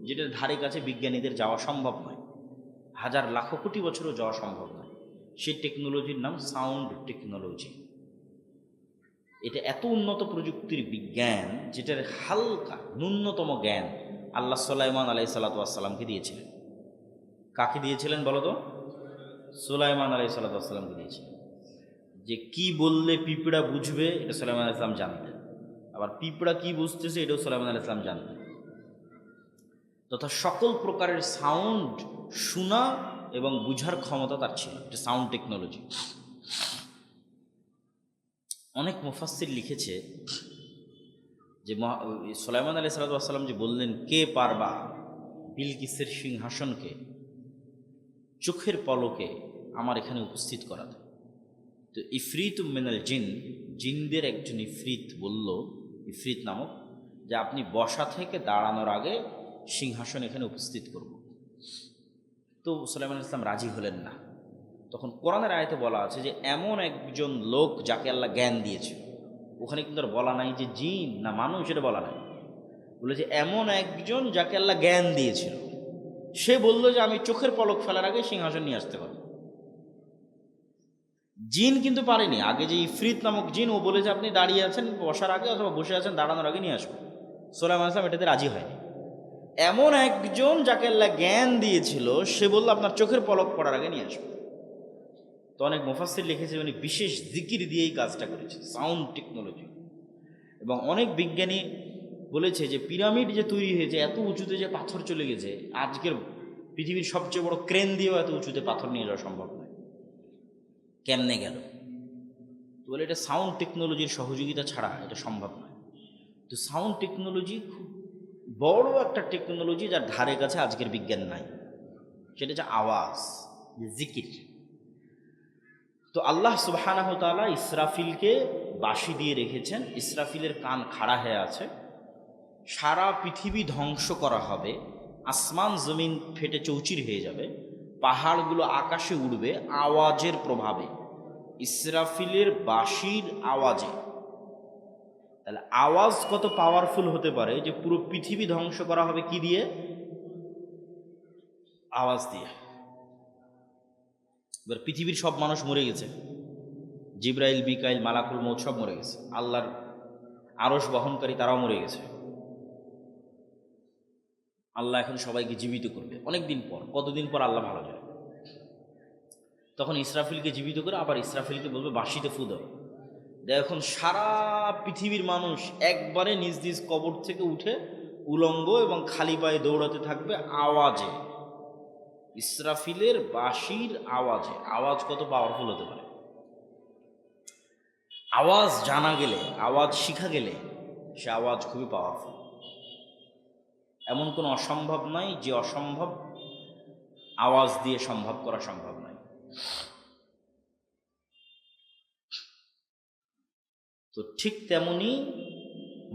যেটার ধারে কাছে বিজ্ঞানীদের যাওয়া সম্ভব নয়, হাজার লাখ কোটি বছরও যাওয়া সম্ভব নয়। সেই টেকনোলজির নাম সাউন্ড টেকনোলজি। এটা এত উন্নত প্রযুক্তির বিজ্ঞান যেটার হালকা ন্যূনতম জ্ঞান আল্লাহ সুলাইমান আলাইহিসসালামকে দিয়েছিলেন। কাকে দিয়েছিলেন বলো তো? সুলাইমান আলাইহিসসালামকে দিয়েছিলেন। যে কি বললে পিঁপড়া বুঝবে এটা সুলাইমান আলাইহিস সালাম জানতেন, আবার পিঁপড়া কি বুঝতেছে এটাও সুলাইমান আলাইহিস সালাম জানতেন, তথা সকল প্রকারের সাউন্ড শোনা এবং বুঝার ক্ষমতা তার ছিল। এটা সাউন্ড টেকনোলজি। অনেক মুফাসসির লিখেছে যে সুলাইমান আলাইহিসসালাম যে বললেন, কে পারবা বিলকিসের সিংহাসনকে চোখের পলকে আমার এখানে উপস্থিত করাতে। তো ইফরিত মিনাল জিন, জিনদের একজন ইফরিত বলল, ইফরিত নামক, যে আপনি বসা থেকে দাঁড়ানোর আগে সিংহাসন এখানে উপস্থিত করব। তো সুলাইমান আলাইহিস সালাম রাজি হলেন না। তখন কোরআনের আয়াতে বলা আছে যে এমন একজন লোক যাকে আল্লাহ জ্ঞান দিয়েছিল। ওখানে কিন্তু আর বলা নাই যে জিন না মানুষ, এটা বলা নাই, বলে যে এমন একজন যাকে আল্লাহ জ্ঞান দিয়েছিল, সে বলল যে আমি চোখের পলক ফেলার আগে সিংহাসন নিয়ে আসতে পারবো। জিন কিন্তু পারেনি। আগে যে ইফরিত নামক জিন, ও বলে যে আপনি দাঁড়িয়ে আছেন বসার আগে অথবা বসে আছেন দাঁড়ানোর আগে নিয়ে আসবো। সুলাইমান আলাইহিস সালাম এটাতে রাজি হয়নি। এমন একজন যাকে আল্লাহ জ্ঞান দিয়েছিল সে বলল আপনার চোখের পলক পড়ার আগে নিয়ে আসবো। তো অনেক মুফাসসির লিখেছে উনি বিশেষ জিকির দিয়েই কাজটা করেছে, সাউন্ড টেকনোলজি। এবং অনেক বিজ্ঞানী বলেছে যে পিরামিড যে তৈরি হয়েছে এত উঁচুতে যে পাথর চলে গেছে, আজকের পৃথিবীর সবচেয়ে বড় ক্রেন দিয়েও এত উঁচুতে পাথর নিয়ে যাওয়া সম্ভব নয়। কেমনে গেল? তো বলে এটা সাউন্ড টেকনোলজির সহযোগিতা ছাড়া এটা সম্ভব নয়। তো সাউন্ড টেকনোলজি খুব বড় একটা টেকনোলজি, যার ধারে কাছে আজকের বিজ্ঞান নাই। সেটা হচ্ছে আওয়াজ, জিকির। তো আল্লাহ সুবহানাহু ওয়া তাআলা ইসরাফিলকে বাঁশি দিয়ে রেখেছেন। ইসরাফিলের কান খাড়া হয়ে আছে। সারা পৃথিবী ধ্বংস করা হবে, আসমান জমিন ফেটে চৌচির হয়ে যাবে, পাহাড়গুলো আকাশে উড়বে আওয়াজের প্রভাবে, ইসরাফিলের বাঁশির আওয়াজে। তাহলে আওয়াজ কত পাওয়ারফুল হতে পারে যে পুরো পৃথিবী ধ্বংস করা হবে কি দিয়ে? আওয়াজ দিয়ে। এবার পৃথিবীর সব মানুষ মরে গেছে, জিব্রাইল, মিকাইল, মালাকুল মউত সব মরে গেছে, আল্লাহর আরশ বহনকারী তারাও মরে গেছে। আল্লাহ এখন সবাইকে জীবিত করবে অনেক দিন পর। কতদিন পর আল্লাহ ভালো জানে। তখন ইসরাফিলকে জীবিত করে আবার ইসরাফিলকে বলবে বাঁশিতে ফু দাও। এখন সারা পৃথিবীর মানুষ একবারে নিজ নিজ কবর থেকে উঠে উলঙ্গ এবং খালি পায়ে দৌড়াতে থাকবে আওয়াজে, ইসরাফিলের বাঁশির আওয়াজে। আওয়াজ কত পাওয়ারফুল হতে পারে! আওয়াজ জানা গেলে, আওয়াজ শিখা গেলে সে আওয়াজ খুবই পাওয়ারফুল। এমন কোনো অসম্ভব নয় যে অসম্ভব আওয়াজ দিয়ে সম্ভব করা সম্ভব নয়। তো ঠিক তেমনি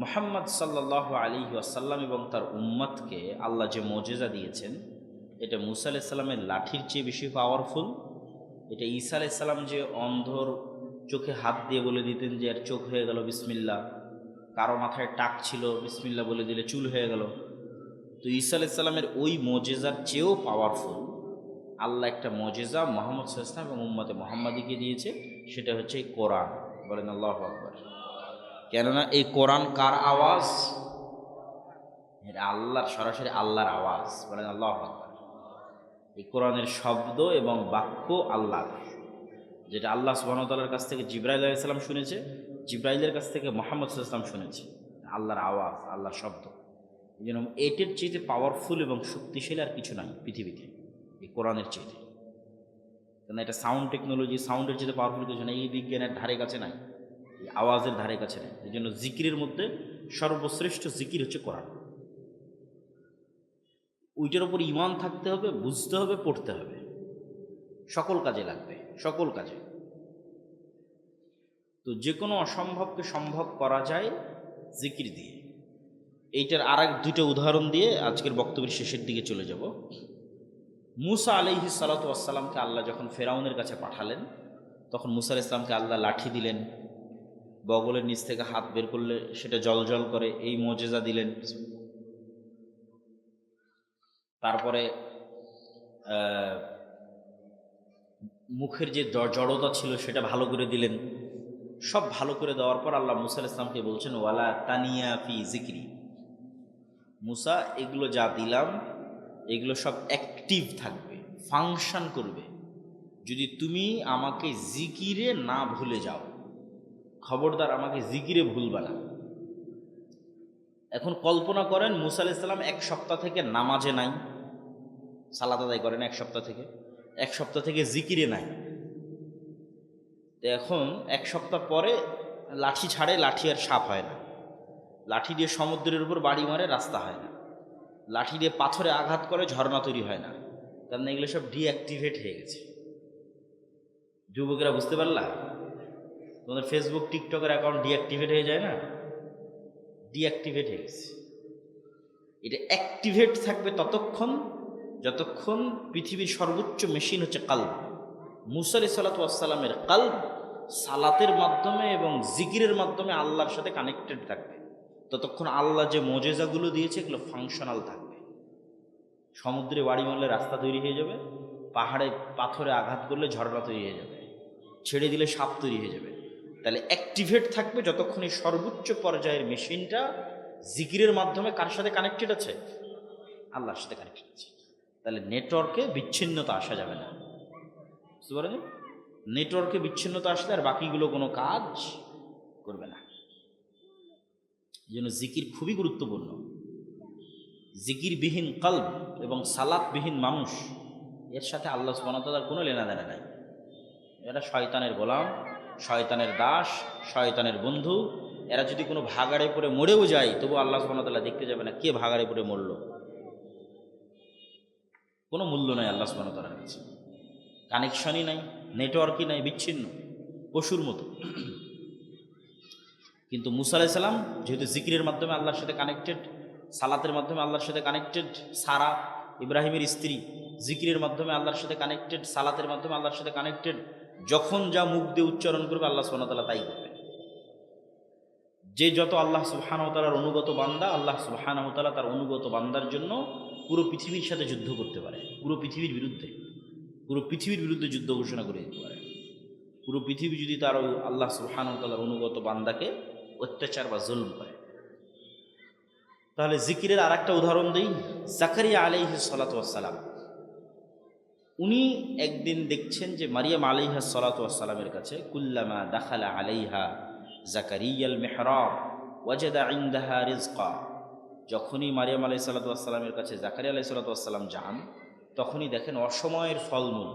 মুহাম্মদ সাল্লাল্লাহু আলাইহি ওয়াসাল্লাম এবং তার উম্মতকে আল্লাহ যে মুজিজা দিয়েছেন, এটা মুসা আলাইহিস সালামের লাঠির চেয়ে বেশি পাওয়ারফুল। এটা ঈসা আলাইহিস সালাম যে অন্ধর চোখে হাত দিয়ে বলে দিতেন যে আর চোখ হয়ে গেল বিসমিল্লাহ, কারো মাথায় টাক ছিল বিসমিল্লাহ বলে দিলে চুল হয়ে গেল। তো ঈসা আলাইহিস সালামের ওই মুজিজার চেয়েও পাওয়ারফুল আল্লাহ একটা মুজিজা মুহাম্মদ সাল্লাল্লাহু আলাইহি ওয়াসাল্লাম এবং উম্মতে মুহাম্মাদিকে দিয়েছে। সেটা হচ্ছে এই কোরআন। বলেন আল্লাহু আকবার। কেননা এই কোরআন কার আওয়াজ? এটা আল্লাহর, সরাসরি আল্লাহর আওয়াজ। বলেন আল্লাহু আকবার। এই কোরআনের শব্দ এবং বাক্য আল্লাহর, যেটা আল্লাহ সুবহানাহু ওয়া তাআলার কাছ থেকে জিবরাইল আলাইহিস সালাম শুনেছে, জিবরাইলের কাছ থেকে মুহাম্মদ সাল্লাল্লাহু আলাইহি ওয়াসাল্লাম শুনেছে। আল্লাহর আওয়াজ, আল্লাহর শব্দ। এই জন্য এটার চেয়ে পাওয়ারফুল এবং শক্তিশালী আর কিছু নাই পৃথিবীতে এই কোরআনের চেয়ে। কেন এটা সাউন্ড টেকনোলজি, সাউন্ডের চেয়ে পাওয়ারফুল কিছু নাই। এই বিজ্ঞানের ধারে কাছে নাই, এই আওয়াজের ধারে কাছে নাই। এই জন্য জিকিরের মধ্যে সর্বশ্রেষ্ঠ জিকির হচ্ছে কোরআন। ওইটার উপর ঈমান থাকতে হবে, বুঝতে হবে, পড়তে হবে, সকল কাজে লাগবে, সকল কাজে। তো যে কোনো অসম্ভবকে সম্ভব করা যায় জিকির দিয়ে। এইটার আর এক দুইটা উদাহরণ দিয়ে আজকের বক্তব্যের শেষের দিকে চলে যাব। মুসা আলাইহিস সালাতু ওয়াস সালামকে আল্লাহ যখন ফেরাউনের কাছে পাঠালেন, তখন মুসা আলাইহিস সালামকে আল্লাহ লাঠি দিলেন, বগলের নিচ থেকে হাত বের করলে সেটা জলজল করে, এই মুজিজা দিলেন। তারপরে মুখের যে জড়তা ছিল সেটা ভালো করে দিলেন। সব ভালো করে দেওয়ার পর আল্লাহ মুসা আলাইহিস সালামকে বলছেন, ওয়ালা তানিয়া ফি জিকরি, মুসা এগুলো যা দিলাম এগুলো সব অ্যাক্টিভ থাকবে, ফাংশন করবে যদি তুমি আমাকে জিকিরে না ভুলে যাও। খবরদার আমাকে জিকিরে ভুলবা না। এখন কল্পনা করেন মুসা আলাইহিস সালাম 1 সপ্তাহ থেকে নামাজে নাই, সালাত আদায় করেন 1 সপ্তাহ থেকে জিকিরে নাই। তো এখন 1 সপ্তাহ পরে লাঠি ছাড়ে, লাঠি আর সাপ হয় না। লাঠি দিয়ে সমুদ্রের উপর বাড়ি মারে, রাস্তা হয় না। লাঠি দিয়ে পাথরে আঘাত করে, ঝর্ণা তৈরি হয় না। কারণ এগুলো সব ডিঅ্যাক্টিভেট হয়ে গেছে। যুবকেরা বুঝতে পারলা? তোমাদের ফেসবুক টিকটকের অ্যাকাউন্ট ডিঅ্যাক্টিভেট হয়ে যায় না? ডিঅ্যাক্টিভেট হয়ে গেছে। এটা অ্যাক্টিভেট থাকবে ততক্ষণ যতক্ষণ পৃথিবীর সর্বোচ্চ মেশিন হচ্ছে কালব। মুসা আলাইহিস সালাতু ওয়াস সালামের কালব সালাতের মাধ্যমে এবং জিকিরের মাধ্যমে আল্লাহর সাথে কানেক্টেড থাকবে। ততক্ষণ আল্লাহ যে মোজেজাগুলো দিয়েছে এগুলো ফাংশনাল থাকবে। সমুদ্রে বাড়ি মারলে রাস্তা তৈরি হয়ে যাবে, পাহাড়ে পাথরে আঘাত করলে ঝর্ণা তৈরি হয়ে যাবে, ছেড়ে দিলে সাপ তৈরি হয়ে যাবে। তাহলে অ্যাক্টিভেট থাকবে যতক্ষণ এই সর্বোচ্চ পর্যায়ের মেশিনটা জিকিরের মাধ্যমে কার সাথে কানেক্টেড আছে? আল্লাহর সাথে কানেক্টেড আছে। তাহলে নেটওয়ার্কে বিচ্ছিন্নতা আসা যাবে না। বুঝতে পারেন? নেটওয়ার্কে বিচ্ছিন্নতা আসলে আর বাকিগুলো কোনো কাজ করবে না। এই জন্য জিকির খুবই গুরুত্বপূর্ণ। জিকিরবিহীন কলব এবং সালাতবিহীন মানুষ, এর সাথে আল্লাহ সুবহানাহু ওয়া তাআলার কোনো লেনাদেনা নাই। এরা শয়তানের গোলাম, শয়তানের দাস, শয়তানের বন্ধু। এরা যদি কোনো ভাগাড়ে পড়ে মরেও যায় তবু আল্লাহ সুবহানাহু ওয়া তাআলা দেখতে যাবে না কে ভাগাড়ে পড়ে মরল। কোনো মূল্য নাই আল্লাহ সুবহানাহু ওয়া তাআলার কাছে। কানেকশনই নাই, নেটওয়ার্কই নাই, বিচ্ছিন্ন, পশুর মতো। কিন্তু মুসা আলাইহিস সালাম যেহেতু জিকিরের মাধ্যমে আল্লাহর সাথে কানেক্টেড, সালাতের মাধ্যমে আল্লাহর সাথে কানেক্টেড, সারা ইব্রাহিমের স্ত্রী জিকিরের মাধ্যমে আল্লাহর সাথে কানেক্টেড, সালাতের মাধ্যমে আল্লাহর সাথে কানেক্টেড। যখন যা মুখ দিয়ে উচ্চারণ করবে আল্লাহ সুবহানাহু ওয়া তাআলা তাই করবে। যে যত আল্লাহ সুবহানাহু ওয়া তাআলার অনুগত বান্দা, আল্লাহ সুবহানাহু ওয়া তাআলা তার অনুগত বান্দার জন্য পুরো পৃথিবীর সাথে যুদ্ধ করতে পারে, পুরো পৃথিবীর বিরুদ্ধে যুদ্ধ ঘোষণা করে দিতে পারে। পুরো পৃথিবী যদি তার আল্লাহ সুবহানাহু ওয়া তাআলার অনুগত বান্দাকে অত্যাচার বা জুলম করে। তাহলে জিকিরের আর একটা উদাহরণ দিই। জাকারিয়া আলাইহিস সালাতু ওয়াস সালাম, উনি একদিন দেখছেন যে মারিয়াম আলাইহিস সালাতু ওয়াস সালামের কাছে কুল্লামা দাখালা আলাইহা জাকারিয়াল মিহরাব ওয়াজাদা ইনদাহা রিজকা, যখনই মারিয়াম আলাইহিস সালাতু ওয়াস সালামের কাছে জাকারিয়া আলাইহিস সালাতু ওয়াস সালাম যান তখনই দেখেন অসময়ের ফলমূল।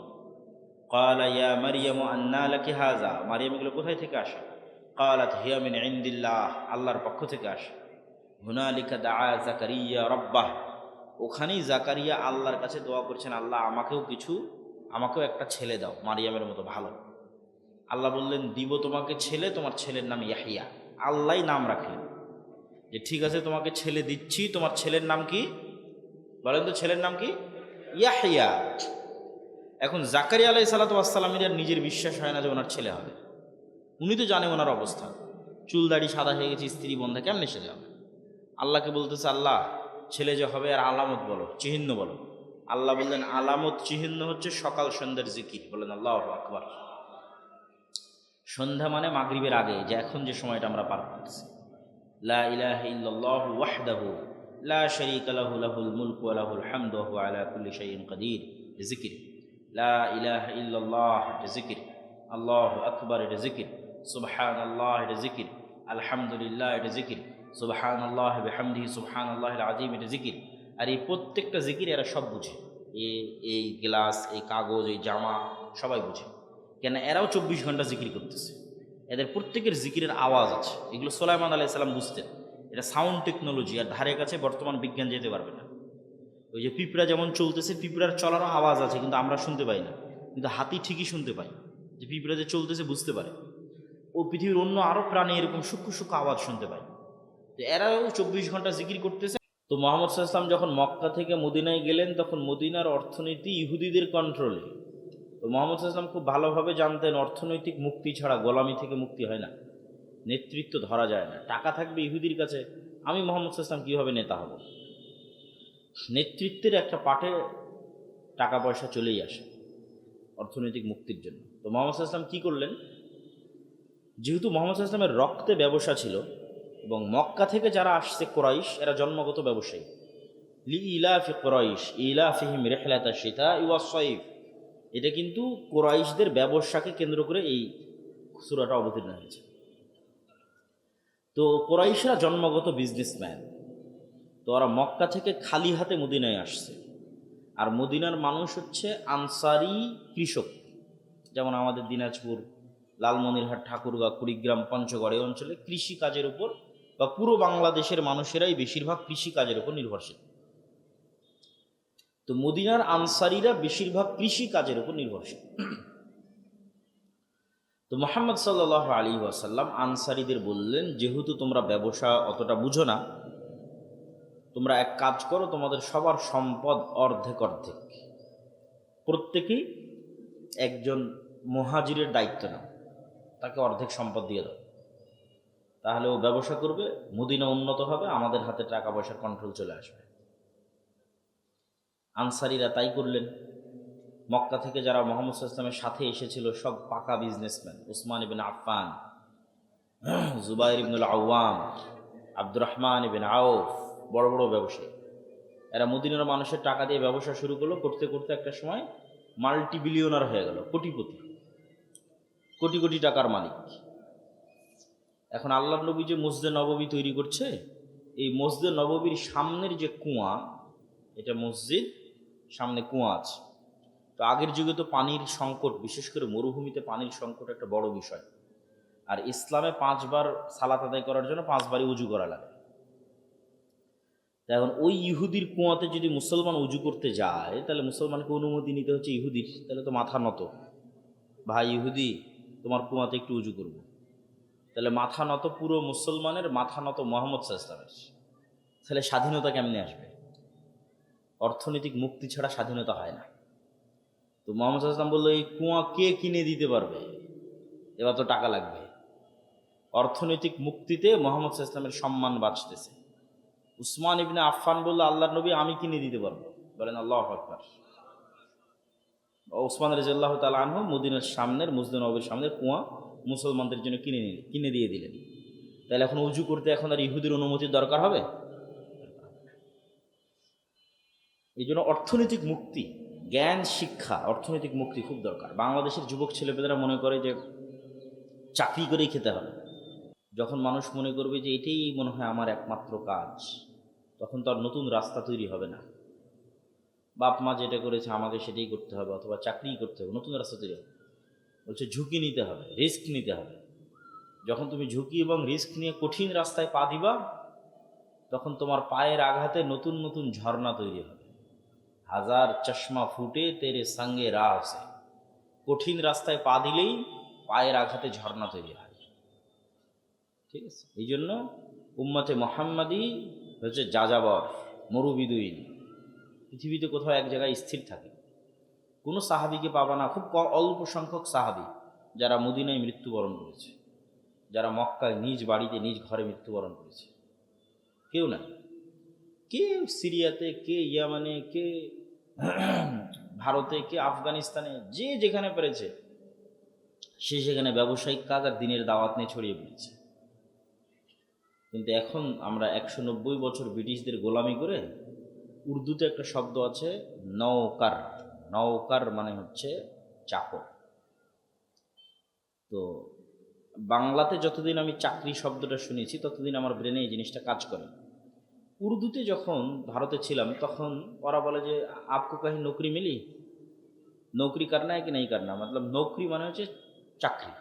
ক্বালা ইয়া মারিয়াম আন্না লাকি হাযা, মারিয়াম এগুলো কোথায় থেকে আসে? ক্বালাত হিয়া মিন ইনদিল্লাহ, আল্লাহর পক্ষ থেকে আসে। হুনালিকা দাআ জাকারিয়া রাব্বাহ, ওখানেই জাকারিয়া আল্লাহর কাছে দোয়া করছেন, আল্লাহ আমাকেও একটা ছেলে দাও মারিয়ামের মতো ভালো। আল্লাহ বললেন দিব তোমাকে ছেলে, তোমার ছেলের নাম ইয়াহিয়া। আল্লাহই নাম রাখলেন যে ঠিক আছে তোমাকে ছেলে দিচ্ছি, তোমার ছেলের নাম কি বলেন তো? ছেলের নাম কি? ইয়াহিয়া। এখন জাকারিয়া আলাইহিস সালাতু ওয়াস সালামের নিজের বিশ্বাস হয় না যে ওনার ছেলে হবে। উনি তো জানে ওনার অবস্থা, চুল দাড়ি সাদা হয়ে গেছে, স্ত্রী বন্ধা, কেমনে ছেলে হবে? আল্লাহকে বলতেছে আল্লাহ ছেলে যে হবে আর আলামত বলো, চিহ্ন বলো। আল্লাহ বললেন আলামত চিহ্ন হচ্ছে সকাল সন্ধ্যার জিকির। বলেন আল্লাহু আকবার। সন্ধ্যা মানে মাগরিবের আগে, যে এখন যে সময়টা আমরা পার করতেছি। লা ইলাহা ইল্লাল্লাহু ওয়াহদাহু লা শারীকা লাহু লাহুল মুলকু ওয়া লাহুল হামদু ওয়া হুয়া আলা কুল্লি শাইইন কাদির, জিকির। লা ইলাহা ইল্লাল্লাহ, এটা জিকির। আল্লাহু আকবার, এটা জিকির। সুবহানাল্লাহ, এটা জিকির। আলহামদুলিল্লাহ, এটা জিকির। সুবহানাল্লাহ বিহামদিহি সুবহানাল্লাহিল আযীম, এটা জিকির। আর এই প্রত্যেকটা জিকির এরা সব বুঝে। এই গ্লাস, এই কাগজ, এই জামা সবাই বুঝে। কেন? এরাও 24 ঘন্টা জিকির করতেছে। এদের প্রত্যেকের জিকিরের আওয়াজ আছে। এগুলো সুলাইমান আলাইহিস সালাম বুঝতেন। এটা সাউন্ড টেকনোলজি, আর ধারে কাছে বর্তমান বিজ্ঞান যেতে পারবে না। ওই যে পিঁপড়া যেমন চলতেছে, পিঁপড়ার চলারও আওয়াজ আছে কিন্তু আমরা শুনতে পাই না, কিন্তু হাতি ঠিকই শুনতে পাই যে পিঁপড়া যে চলতেছে, বুঝতে পারে। ও পৃথিবীর অন্য আরও প্রাণী এরকম সূক্ষ্ম সূক্ষ্ম আওয়াজ শুনতে পায়। তো এরাও 24 ঘন্টা জিকির করতেছে। তো মুহাম্মদ সাল্লাল্লাহু আলাইহি ওয়াসাল্লাম যখন মক্কা থেকে মদিনায় গেলেন তখন মদিনার অর্থনীতি ইহুদিদের কন্ট্রোলে। তো মুহাম্মদ সাল্লাল্লাহু আলাইহি ওয়াসাল্লাম খুব ভালোভাবে জানতেন অর্থনৈতিক মুক্তি ছাড়া গোলামি থেকে মুক্তি হয় না, নেতৃত্ব ধরা যায় না। টাকা থাকবে ইহুদির কাছে, আমি মুহাম্মদ সাল্লাল্লাহু আলাইহি ওয়াসাল্লাম কীভাবে নেতা হব? নেতৃত্বের একটা পার্টে টাকা পয়সা চলেই আসে অর্থনৈতিক মুক্তির জন্য। তো মোহাম্মদ সাল্লাল্লাহু আলাইহি ওয়াসাল্লাম কী করলেন? যেহেতু মোহাম্মদ সাল্লাল্লাহু আলাইহি ওয়াসাল্লামের রক্তে ব্যবসা ছিল এবং মক্কা থেকে যারা আসছে কোরাইশ, এরা জন্মগত ব্যবসায়ী। লি ইলাফি কোরাইশ ইলাফিহিম রিহলাতা শিতা ওয়াস সাইফ, এটা কিন্তু কোরাইশদের ব্যবসাকে কেন্দ্র করে এই সূরাটা অবতীর্ণ হয়েছে। তো কোরাইশরা জন্মগত বিজনেসম্যান, তো ওরা মক্কা থেকে খালি হাতে মদিনায় আসছে। আর মদিনার মানুষ হচ্ছে আনসারি কৃষক, যেমন আমাদের দিনাজপুর, লালমনিরহাট, ঠাকুরগাঁও, কুড়িগ্রাম, পঞ্চগড় এই অঞ্চলে কৃষিকাজের উপর, বা পুরো বাংলাদেশের মানুষেরাই বেশিরভাগ কৃষিকাজের উপর নির্ভরশীল। তো মদিনার আনসারিরা বেশিরভাগ কৃষিকাজের উপর নির্ভরশীল। তো মুহাম্মদ সাল্লাল্লাহু আলাইহি ওয়াসাল্লাম আনসারীদের বললেন, যেহেতু তোমরা ব্যবসা অতটা বুঝো না, তোমরা এক কাজ করো, তোমাদের সবার সম্পদ অর্ধেক অর্ধেক, প্রত্যেকেই একজন মুহাজিরের দায়িত্ব নাও, তাকে অর্ধেক সম্পদ দিয়ে দাও, তাহলে ও ব্যবসা করবে, মদিনা উন্নত হবে, আমাদের হাতে টাকা পয়সার কন্ট্রোল চলে আসবে। আনসারীরা তাই করলেন। মক্কা থেকে যারা মুহাম্মদ সাল্লাল্লাহু আলাইহি ওয়াসাল্লামের সাথে এসেছিল সব পাকা বিজনেসম্যান, উসমান ইবনে আফফান, জুবাইর ইবনুল আওয়াম, আব্দুর রহমান ইবনে আউফ, বড় বড় ব্যবসায়ী। এরা মদিনার মানুষের টাকা দিয়ে ব্যবসা শুরু করলো, করতে করতে একটা সময় মাল্টি বিলিয়নার হয়ে গেল, কোটিপতি, কোটি কোটি টাকার মালিক। এখন আল্লাহর নবী যে মসজিদে নববী তৈরি করছে, এই মসজিদে নববীর সামনের যে কুয়া, এটা মসজিদ, সামনে কুয়া আছে। তো আগের যুগে তো পানির সংকট, বিশেষ করে মরুভূমিতে পানির সংকট একটা বড় বিষয়। আর ইসলামে 5 বার সালাত আদায় করার জন্য 5 বারই উজু করা লাগে। এখন ওই ইহুদির কুয়াতে যদি মুসলমান উজু করতে যায়, তাহলে মুসলমানকে অনুমতি নিতে হচ্ছে ইহুদির, তাহলে তো মাথা নত, ভাই ইহুদি তোমার কুয়াতে একটু উজু করবো, তাহলে মাথা নত পুরো মুসলমানের, মাথা নত মুহাম্মদ সাল্লাল্লাহু আলাইহি ওয়াসাল্লামের। তাহলে স্বাধীনতা কেমনে আসবে? অর্থনৈতিক মুক্তি ছাড়া স্বাধীনতা হয় না। তো মুহাম্মদ সাল্লাল্লাহু আলাইহি ওয়াসাল্লাম বললো, এই কুয়া কে কিনে দিতে পারবে? এবার তো টাকা লাগবে। অর্থনৈতিক মুক্তিতে মুহাম্মদ সাল্লাল্লাহু আলাইহি ওয়াসাল্লামের সম্মান বাঁচতেছে। উসমান ইবনে আফফান বলল, আল্লাহর নবী আমি কিনে দিতে পারবো। বলেন আল্লাহু আকবার। উসমান রাদিয়াল্লাহু তাআলা আনহু মদিনার সামনের, মসজিদ নববীর সামনের কুয়া মুসলমানদের জন্য কিনে দিয়ে দিলেন। তাহলে এখন উজু করতে এখন আর ইহুদির অনুমতির দরকার হবে? এই জন্য অর্থনৈতিক মুক্তি, জ্ঞান শিক্ষা, অর্থনৈতিক মুক্তি খুব দরকার। বাংলাদেশের যুবক ছেলেমেয়েরা মনে করে যে চাকরি করেই খেতে হবে। যখন মানুষ মনে করবে যে এটাই মনে হয় আমার একমাত্র কাজ, তখন তো আর নতুন রাস্তা তৈরি হবে না। বাপ মা যেটা করেছে আমাকে সেটাই করতে হবে, অথবা চাকরিই করতে হবে, নতুন রাস্তা তৈরি হবে। বলছে ঝুঁকি নিতে হবে, রিস্ক নিতে হবে। যখন তুমি ঝুঁকি এবং রিস্ক নিয়ে কঠিন রাস্তায় পা দিবা, তখন তোমার পায়ের আঘাতে নতুন নতুন ঝর্ণা তৈরি হবে। হাজার চশমা ফুটে তেরে সঙ্গে রাহ আছে। কঠিন রাস্তায় পা দিলেই পায়ের আঘাতে ঝর্ণা তৈরি হয়। ঠিক আছে, এই জন্য উম্মতে মুহাম্মাদি হচ্ছে যাযাবর, মরুবিদুইন। পৃথিবীতে কোথাও এক জায়গায় স্থির থাকে। কোনো সাহাবিকে পাবা না, খুব অল্প সংখ্যক সাহাবি যারা মদিনায় মৃত্যুবরণ করেছে, যারা মক্কায় নিজ বাড়িতে নিজ ঘরে মৃত্যুবরণ করেছে, কেউ না। কে সিরিয়াতে, কে ইয়ামানে, কে ভারতে, কে আফগানিস্তানে, যে যেখানে পেরেছে সে সেখানে ব্যবসায়িক কাজ আর দিনের দাওয়াত নিয়ে ছড়িয়ে পড়েছে। কিন্তু এখন আমরা 190 বছর ব্রিটিশদের গোলামি করে, উর্দুতে একটা শব্দ আছে নওকার। নওকার মানে হচ্ছে চাকর। তো বাংলাতে যতদিন আমি চাকরি শব্দটা শুনেছি, ততদিন আমার ব্রেনে এই জিনিসটা কাজ করে। উর্দুতে যখন ভারতে ছিলাম, তখন ওরা বলে যে আপকো কাহি নৌকরি মিলি, নৌকরি করনা है कि नहीं करना, मतलब নৌকরি মানে হচ্ছে চাকরি।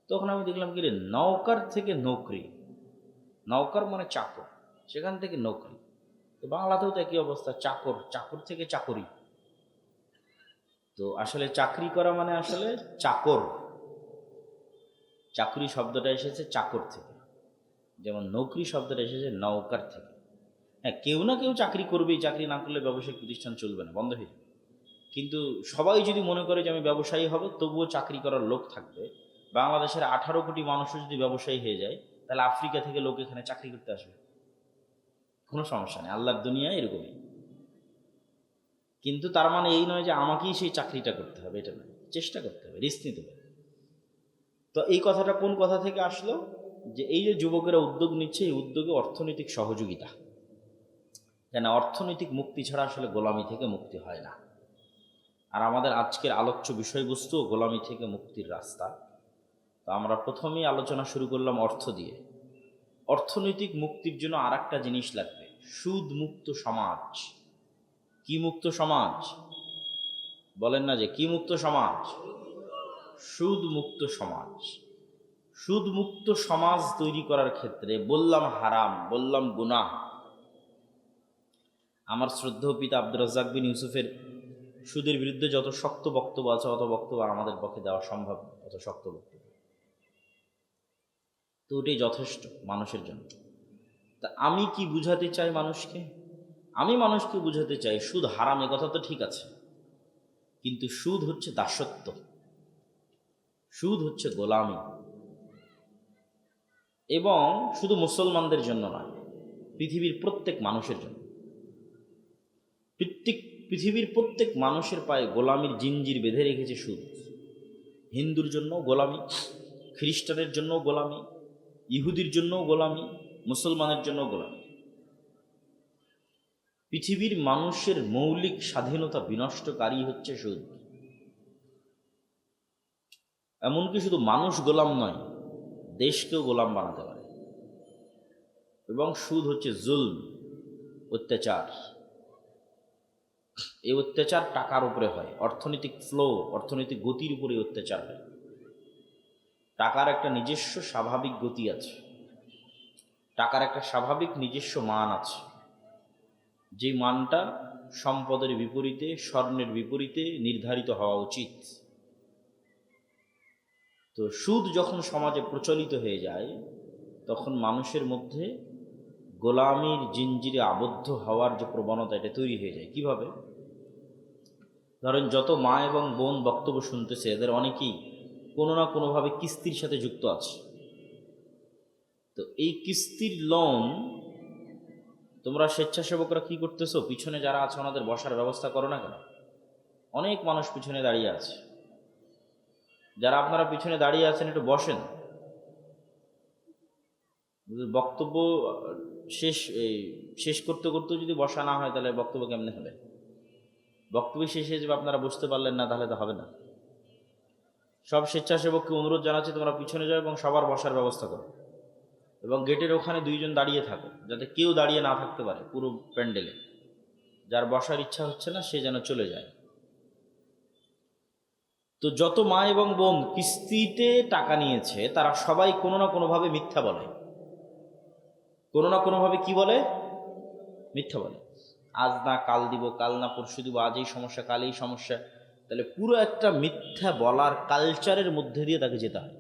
তখন আমি দেখলাম কি রে, নৌকার থেকে নৌকরি, নৌকার মানে চাকর, সেখান থেকে নৌকরি। তো বাংলাতেও তো একই অবস্থা, চাকর, চাকর থেকে চাকরি। তো আসলে চাকরি করা মানে আসলে চাকর। চাকরি শব্দটা এসেছে চাকর থেকে, যেমন নৌকরি শব্দটা এসেছে নৌকার থেকে। হ্যাঁ, কেউ না কেউ চাকরি করবেই, চাকরি না করলে ব্যবসায়িক প্রতিষ্ঠান চলবে না, বন্ধ হয়ে যাবে। কিন্তু সবাই যদি মনে করে যে আমি ব্যবসায়ী হব, তবুও চাকরি করার লোক থাকবে। বাংলাদেশের 18 কোটি মানুষও যদি ব্যবসায়ী হয়ে যায়, তাহলে আফ্রিকা থেকে লোক এখানে চাকরি করতে আসবে, কোনো সমস্যা নেই। আল্লাহর দুনিয়া এরকমই। কিন্তু তার মানে এই নয় যে আমাকেই সেই চাকরিটা করতে হবে, এটা নয়, চেষ্টা করতে হবে, রিস্ক নিতে হবে। তো এই কথাটা কোন কথা থেকে আসলো, যে এই যে যুবকেরা উদ্যোগ নিচ্ছে, এই উদ্যোগে অর্থনৈতিক সহযোগিতা, কেন অর্থনৈতিক মুক্তি ছাড়া আসলে গোলামি থেকে মুক্তি হয় না। আর আমাদের আজকের আলোচ্য বিষয়বস্তু গোলামি থেকে মুক্তির রাস্তা। তো আমরা প্রথমেই আলোচনা শুরু করলাম অর্থ দিয়ে। অর্থনৈতিক মুক্তির জন্য আর একটা জিনিস লাগবে, সুদ মুক্ত সমাজ। কি মুক্ত সমাজ বলেন না, যে কি মুক্ত সমাজ? সুদ মুক্ত সমাজ। সুদ মুক্ত সমাজ তৈরি করার ক্ষেত্রে বললাম হারাম, বললাম গুনাহ। আমার শ্রদ্ধেয় পিতা আব্দুর রাজ্জাক বিন ইউসুফের সুদের বিরুদ্ধে যত শক্ত বক্তব্য আছে, অত বক্তব্য আমাদের পক্ষে দেওয়া সম্ভব, অত শক্ত বক্তব্য তো ওটাই যথেষ্ট মানুষের জন্য। তা আমি কি বুঝাতে চাই মানুষকে? আমি মানুষকে বুঝাতে চাই সুদ হারাম, এ কথা তো ঠিক আছে, কিন্তু সুদ হচ্ছে দাসত্ব, সুদ হচ্ছে গোলামি। এবং শুধু মুসলমানদের জন্য নয়, পৃথিবীর প্রত্যেক মানুষের জন্য। পৃথিবীর প্রত্যেক মানুষের পায়ে গোলামির জিঞ্জির বেঁধে রেখেছে সুদ। হিন্দুর জন্য গোলামি, খ্রিস্টানের জন্য গোলামি, ইহুদির জন্য গোলামি, মুসলমানের জন্য গোলামি। পৃথিবীর মানুষের মৌলিক স্বাধীনতা বিনষ্টকারী হচ্ছে সুদ। এমনকি শুধু মানুষ গোলাম নয়, দেশকেও গোলাম বানাতে পারে। এবং সুদ হচ্ছে জুলম, অত্যাচার। এই অত্যাচার টাকার উপরে হয়, অর্থনৈতিক ফ্লো, অর্থনৈতিক গতির উপরে অত্যাচার হয়। টাকার একটা নিজস্ব স্বাভাবিক গতি আছে, টাকার একটা স্বাভাবিক নিজস্ব মান আছে, যে মানটা সম্পদের বিপরীতে, স্বর্ণের বিপরীতে নির্ধারিত হওয়া উচিত। তো সুদ যখন সমাজে প্রচলিত হয়ে যায়, তখন মানুষের মধ্যে গোলামির জিঞ্জিরে আবদ্ধ হওয়ার যে প্রবণতা, এটা তৈরি হয়ে যায়। কিভাবে? ধরেন, যত মা এবং বোন বক্তব্য শুনতেছে, এদের অনেকেই কোনো না কোনোভাবে কিস্তির সাথে যুক্ত আছে। তো এই কিস্তির লোন তোমরা স্বেচ্ছাসেবকরা কি করতেছো? পিছনে যারা আছে ওনাদের বসার ব্যবস্থা করো না কেন? অনেক মানুষ পিছনে দাঁড়িয়ে আছে, যারা আপনারা পিছনে দাঁড়িয়ে আছেন একটু বসেন। বক্তব্য শেষ করতে করতে যদি বসা না হয়, তাহলে বক্তব্য কেমনে হবে? বক্তব্য শেষে যে আপনারা বুঝতে পারলেন না, তাহলে তো হবে না। সব স্বেচ্ছাসেবককে অনুরোধ জানাচ্ছি, তোমরা পিছনে যাও এবং সবার বসার ব্যবস্থা করো, এবং গেটের ওখানে 2 জন দাঁড়িয়ে থাকো, যাতে কেউ দাঁড়িয়ে না থাকতে পারে পুরো প্যান্ডেলে। যার বসার ইচ্ছা হচ্ছে না, সে যেন চলে যায়। তো যত মা এবং বোন কিস্তিতে টাকা নিয়েছে, তারা সবাই কোনো না কোনোভাবে মিথ্যা বলে। কোনো না কোনোভাবে কি বলে? মিথ্যা বলে। আজ না কাল দিব, কাল না পরশু দিব, আজ এই সমস্যা, কাল এই সমস্যা। তাহলে পুরো একটা মিথ্যা বলার কালচারের মধ্যে দিয়ে তাকে যেতে হয়।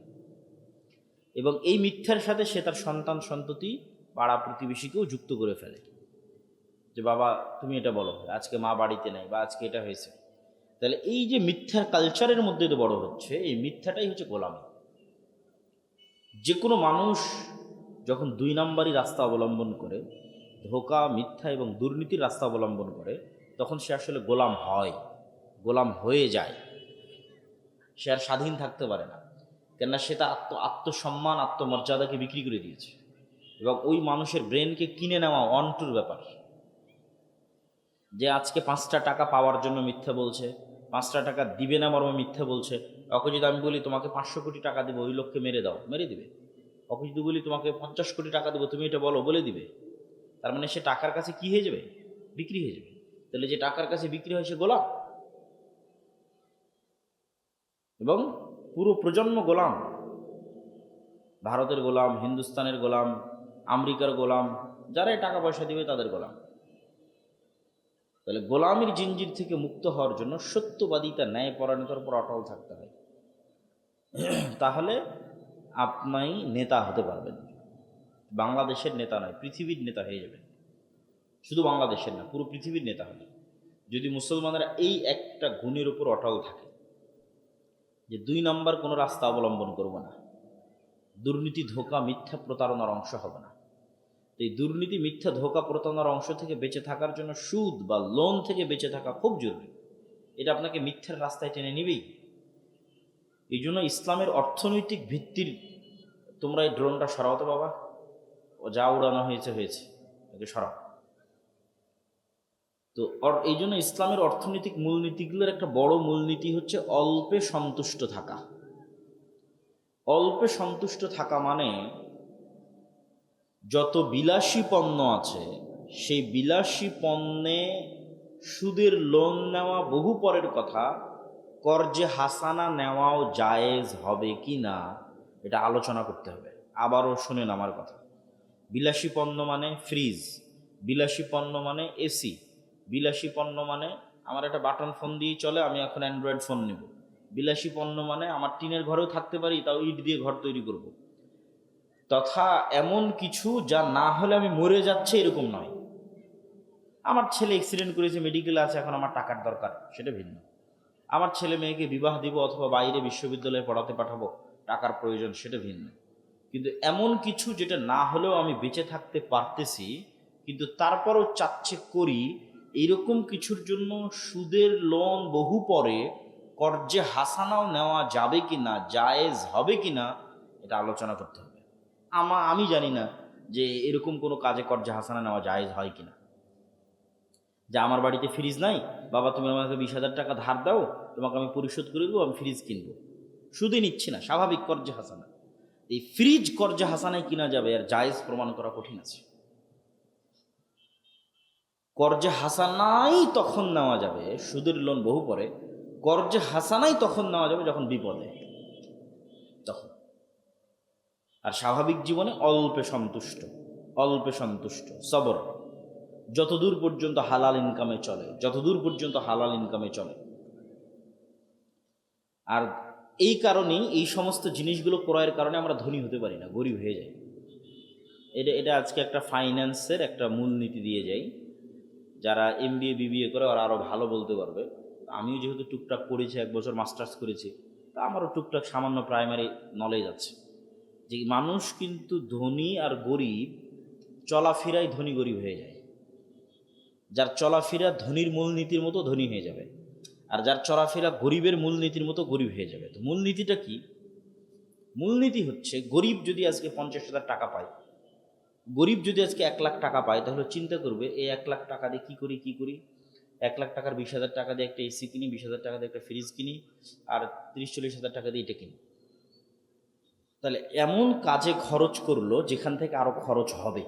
এবং এই মিথ্যার সাথে সে তার সন্তান সন্ততি, পাড়া প্রতিবেশীকেও যুক্ত করে ফেলে, যে বাবা তুমি এটা বলো, আজকে মা বাড়িতে নেই, বা আজকে এটা হয়েছে। তাহলে এই যে মিথ্যার কালচারের মধ্যে তো বড় হচ্ছে, এই মিথ্যাটাই হচ্ছে গোলামি। যে কোনো মানুষ যখন 2 নাম্বারই রাস্তা অবলম্বন করে, ধোঁকা, মিথ্যা এবং দুর্নীতির রাস্তা অবলম্বন করে, তখন সে আসলে গোলাম হয়, গোলাম হয়ে যায়। সে আর স্বাধীন থাকতে পারে না, কেননা সে তার আত্মসম্মান, আত্মমর্যাদাকে বিক্রি করে দিয়েছে। এবং ওই মানুষের ব্রেনকে কিনে নেওয়া অন্টুর ব্যাপার। যে আজকে 5টা টাকা পাওয়ার জন্য মিথ্যা বলছে, 5টা টাকা দিবে না মর্মে মিথ্যা বলছে। ওকে যদি আমি বলি তোমাকে 500 কোটি টাকা দেবো, ওই লোককে মেরে দাও, মেরে দিবে। ওকে যদি বলি তোমাকে 50 কোটি টাকা দেবো, তুমি এটা বলো, বলে দিবে। তার মানে সে টাকার কাছে কি হয়ে যাবে? বিক্রি হয়ে যাবে। তাহলে যে টাকার কাছে বিক্রি হয়, সে গোলাম, এবং পুরো প্রজন্ম গোলাম। ভারতের গোলাম, হিন্দুস্তানের গোলাম, আমেরিকার গোলাম, যারাই টাকা পয়সা দিবে তাদের গোলাম। তাহলে গোলামির জিঞ্জির থেকে মুক্ত হওয়ার জন্য সত্যবাদিতা, ন্যায়পরায়ণতার উপর অটল থাকতে হয়। তাহলে আপনি নেতা হতে পারবেন। বাংলাদেশের নেতা নয়, পৃথিবীর নেতা হয়ে যাবেন। শুধু বাংলাদেশের না, পুরো পৃথিবীর নেতা হবে যদি মুসলমানরা এই একটা গুণের উপর অটল থাকে, যে 2 নাম্বার কোনো রাস্তা অবলম্বন করব না, দুর্নীতি, ধোঁকা, মিথ্যা, প্রতারণার অংশ হবে না। তো এই দুর্নীতি, মিথ্যা, ধোঁকা, প্রতারণার অংশ থেকে বেঁচে থাকার জন্য সুদ বা লোন থেকে বেঁচে থাকা খুব জরুরি। এটা আপনাকে মিথ্যার রাস্তায় টেনে নিবেই। এই জন্য ইসলামের অর্থনৈতিক ভিত্তির, তোমরা এই ড্রোনটা সরাও তো বাবা, ও যা উড়ানো হয়েছে হয়েছে, একে সরাও। তো এই জন্য ইসলামের অর্থনৈতিক মূলনীতিগুলোর একটা বড় মূলনীতি হচ্ছে অল্পে সন্তুষ্ট থাকা। অল্পে সন্তুষ্ট থাকা মানে যত বিলাসী পণ্য আছে সেই বিলাসী পণ্যে সুদের লোন নেওয়া বহু পরের কথা, কর্জে হাসানা নেওয়াও জায়েজ হবে কি না এটা আলোচনা করতে হবে। আবারও শুনেন আমার কথা। বিলাসী পণ্য মানে ফ্রিজ, বিলাসী পণ্য মানে এসি, বিলাসী পণ্য মানে আমার একটা বাটন ফোন দিয়েই চলে, আমি এখন অ্যান্ড্রয়েড ফোন নেব। বিলাসী পণ্য মানে আমার টিনের ঘরেও থাকতে পারি, তাও ইট দিয়ে ঘর তৈরি করব। তথা এমন কিছু যা না হলে আমি মরে যাচ্ছে এরকম নয়। আমার ছেলে অ্যাক্সিডেন্ট করেছে, মেডিকেলে আছে, এখন আমার টাকার দরকার, সেটা ভিন্ন। আমার ছেলে মেয়েকে বিবাহ দিব অথবা বাইরে বিশ্ববিদ্যালয়ে পড়াতে পাঠাবো, টাকার প্রয়োজন, সেটা ভিন্ন। কিন্তু এমন কিছু যেটা না হলেও আমি বেঁচে থাকতে পারতেছি কিন্তু তারপরও চাচ্ছে করি, এরকম কিছুর জন্য সুদের লোন বহু পরে কর্জে হাসানাও নেওয়া যাবে কি না, জায়েজ হবে কি না, এটা আলোচনা করতে হবে। আমি জানি না যে এরকম কোনো কাজে কর্জে হাসানা নেওয়া জায়েজ হয় কিনা। যে আমার বাড়িতে ফ্রিজ নাই, বাবা তুমি আমাকে 20,000 টাকা ধার দাও, তোমাকে আমি পরিশোধ করে দেবো, আমি ফ্রিজ কিনবো। শুধু নিচ্ছি না, স্বাভাবিক কর্জে হাসানা। এই ফ্রিজ কর্জে হাসানায় কিনা যাবে, আর জায়েজ প্রমাণ করা কঠিন আছে। কর্জে হাসানাই তখন নেওয়া যাবে, সুদের লোন বহু পরে, কর্জে হাসানাই তখন নেওয়া যাবে যখন বিপদে, তখন। আর স্বাভাবিক জীবনে অল্পে সন্তুষ্ট, অল্পে সন্তুষ্ট, সবর, যতদূর পর্যন্ত হালাল ইনকামে চলে, যতদূর পর্যন্ত হালাল ইনকামে চলে। আর এই কারণেই এই সমস্ত জিনিসগুলো ক্রয়ের কারণে আমরা ধনী হতে পারি না, গরিব হয়ে যাই। এটা আজকে একটা ফাইন্যান্সের একটা মূলনীতি দিয়ে যাই। যারা MBA BBA করে ওরা আরও ভালো বলতে পারবে। আমিও যেহেতু টুকটাক পড়েছি, 1 বছর মাস্টার্স করেছি, তা আমারও টুকটাক সামান্য প্রাইমারি নলেজ আছে যে মানুষ কিন্তু ধনী আর গরিব চলাফেরায় ধনী গরিব হয়ে যায়। যার চলাফেরা ধনীর মূলনীতির মতো ধনী হয়ে যাবে, আর যার চলাফেরা গরিবের মূলনীতির মতো গরিব হয়ে যাবে। তো মূলনীতিটা কি? মূলনীতি হচ্ছে গরিব যদি আজকে 50,000 টাকা পায়, গরিব যদি আজকে 1 লাখ টাকা পায়, তাহলে চিন্তা করবে এই 1 লাখ টাকা দিয়ে কী করি। 1 লাখ টাকার 20,000 টাকা দিয়ে একটা এসি কিনি, 20,000 টাকা দিয়ে একটা ফ্রিজ কিনি, আর 30-40,000 টাকা দিয়ে এটা কিনি। তাহলে এমন কাজে খরচ করলো যেখান থেকে আরও খরচ হবে,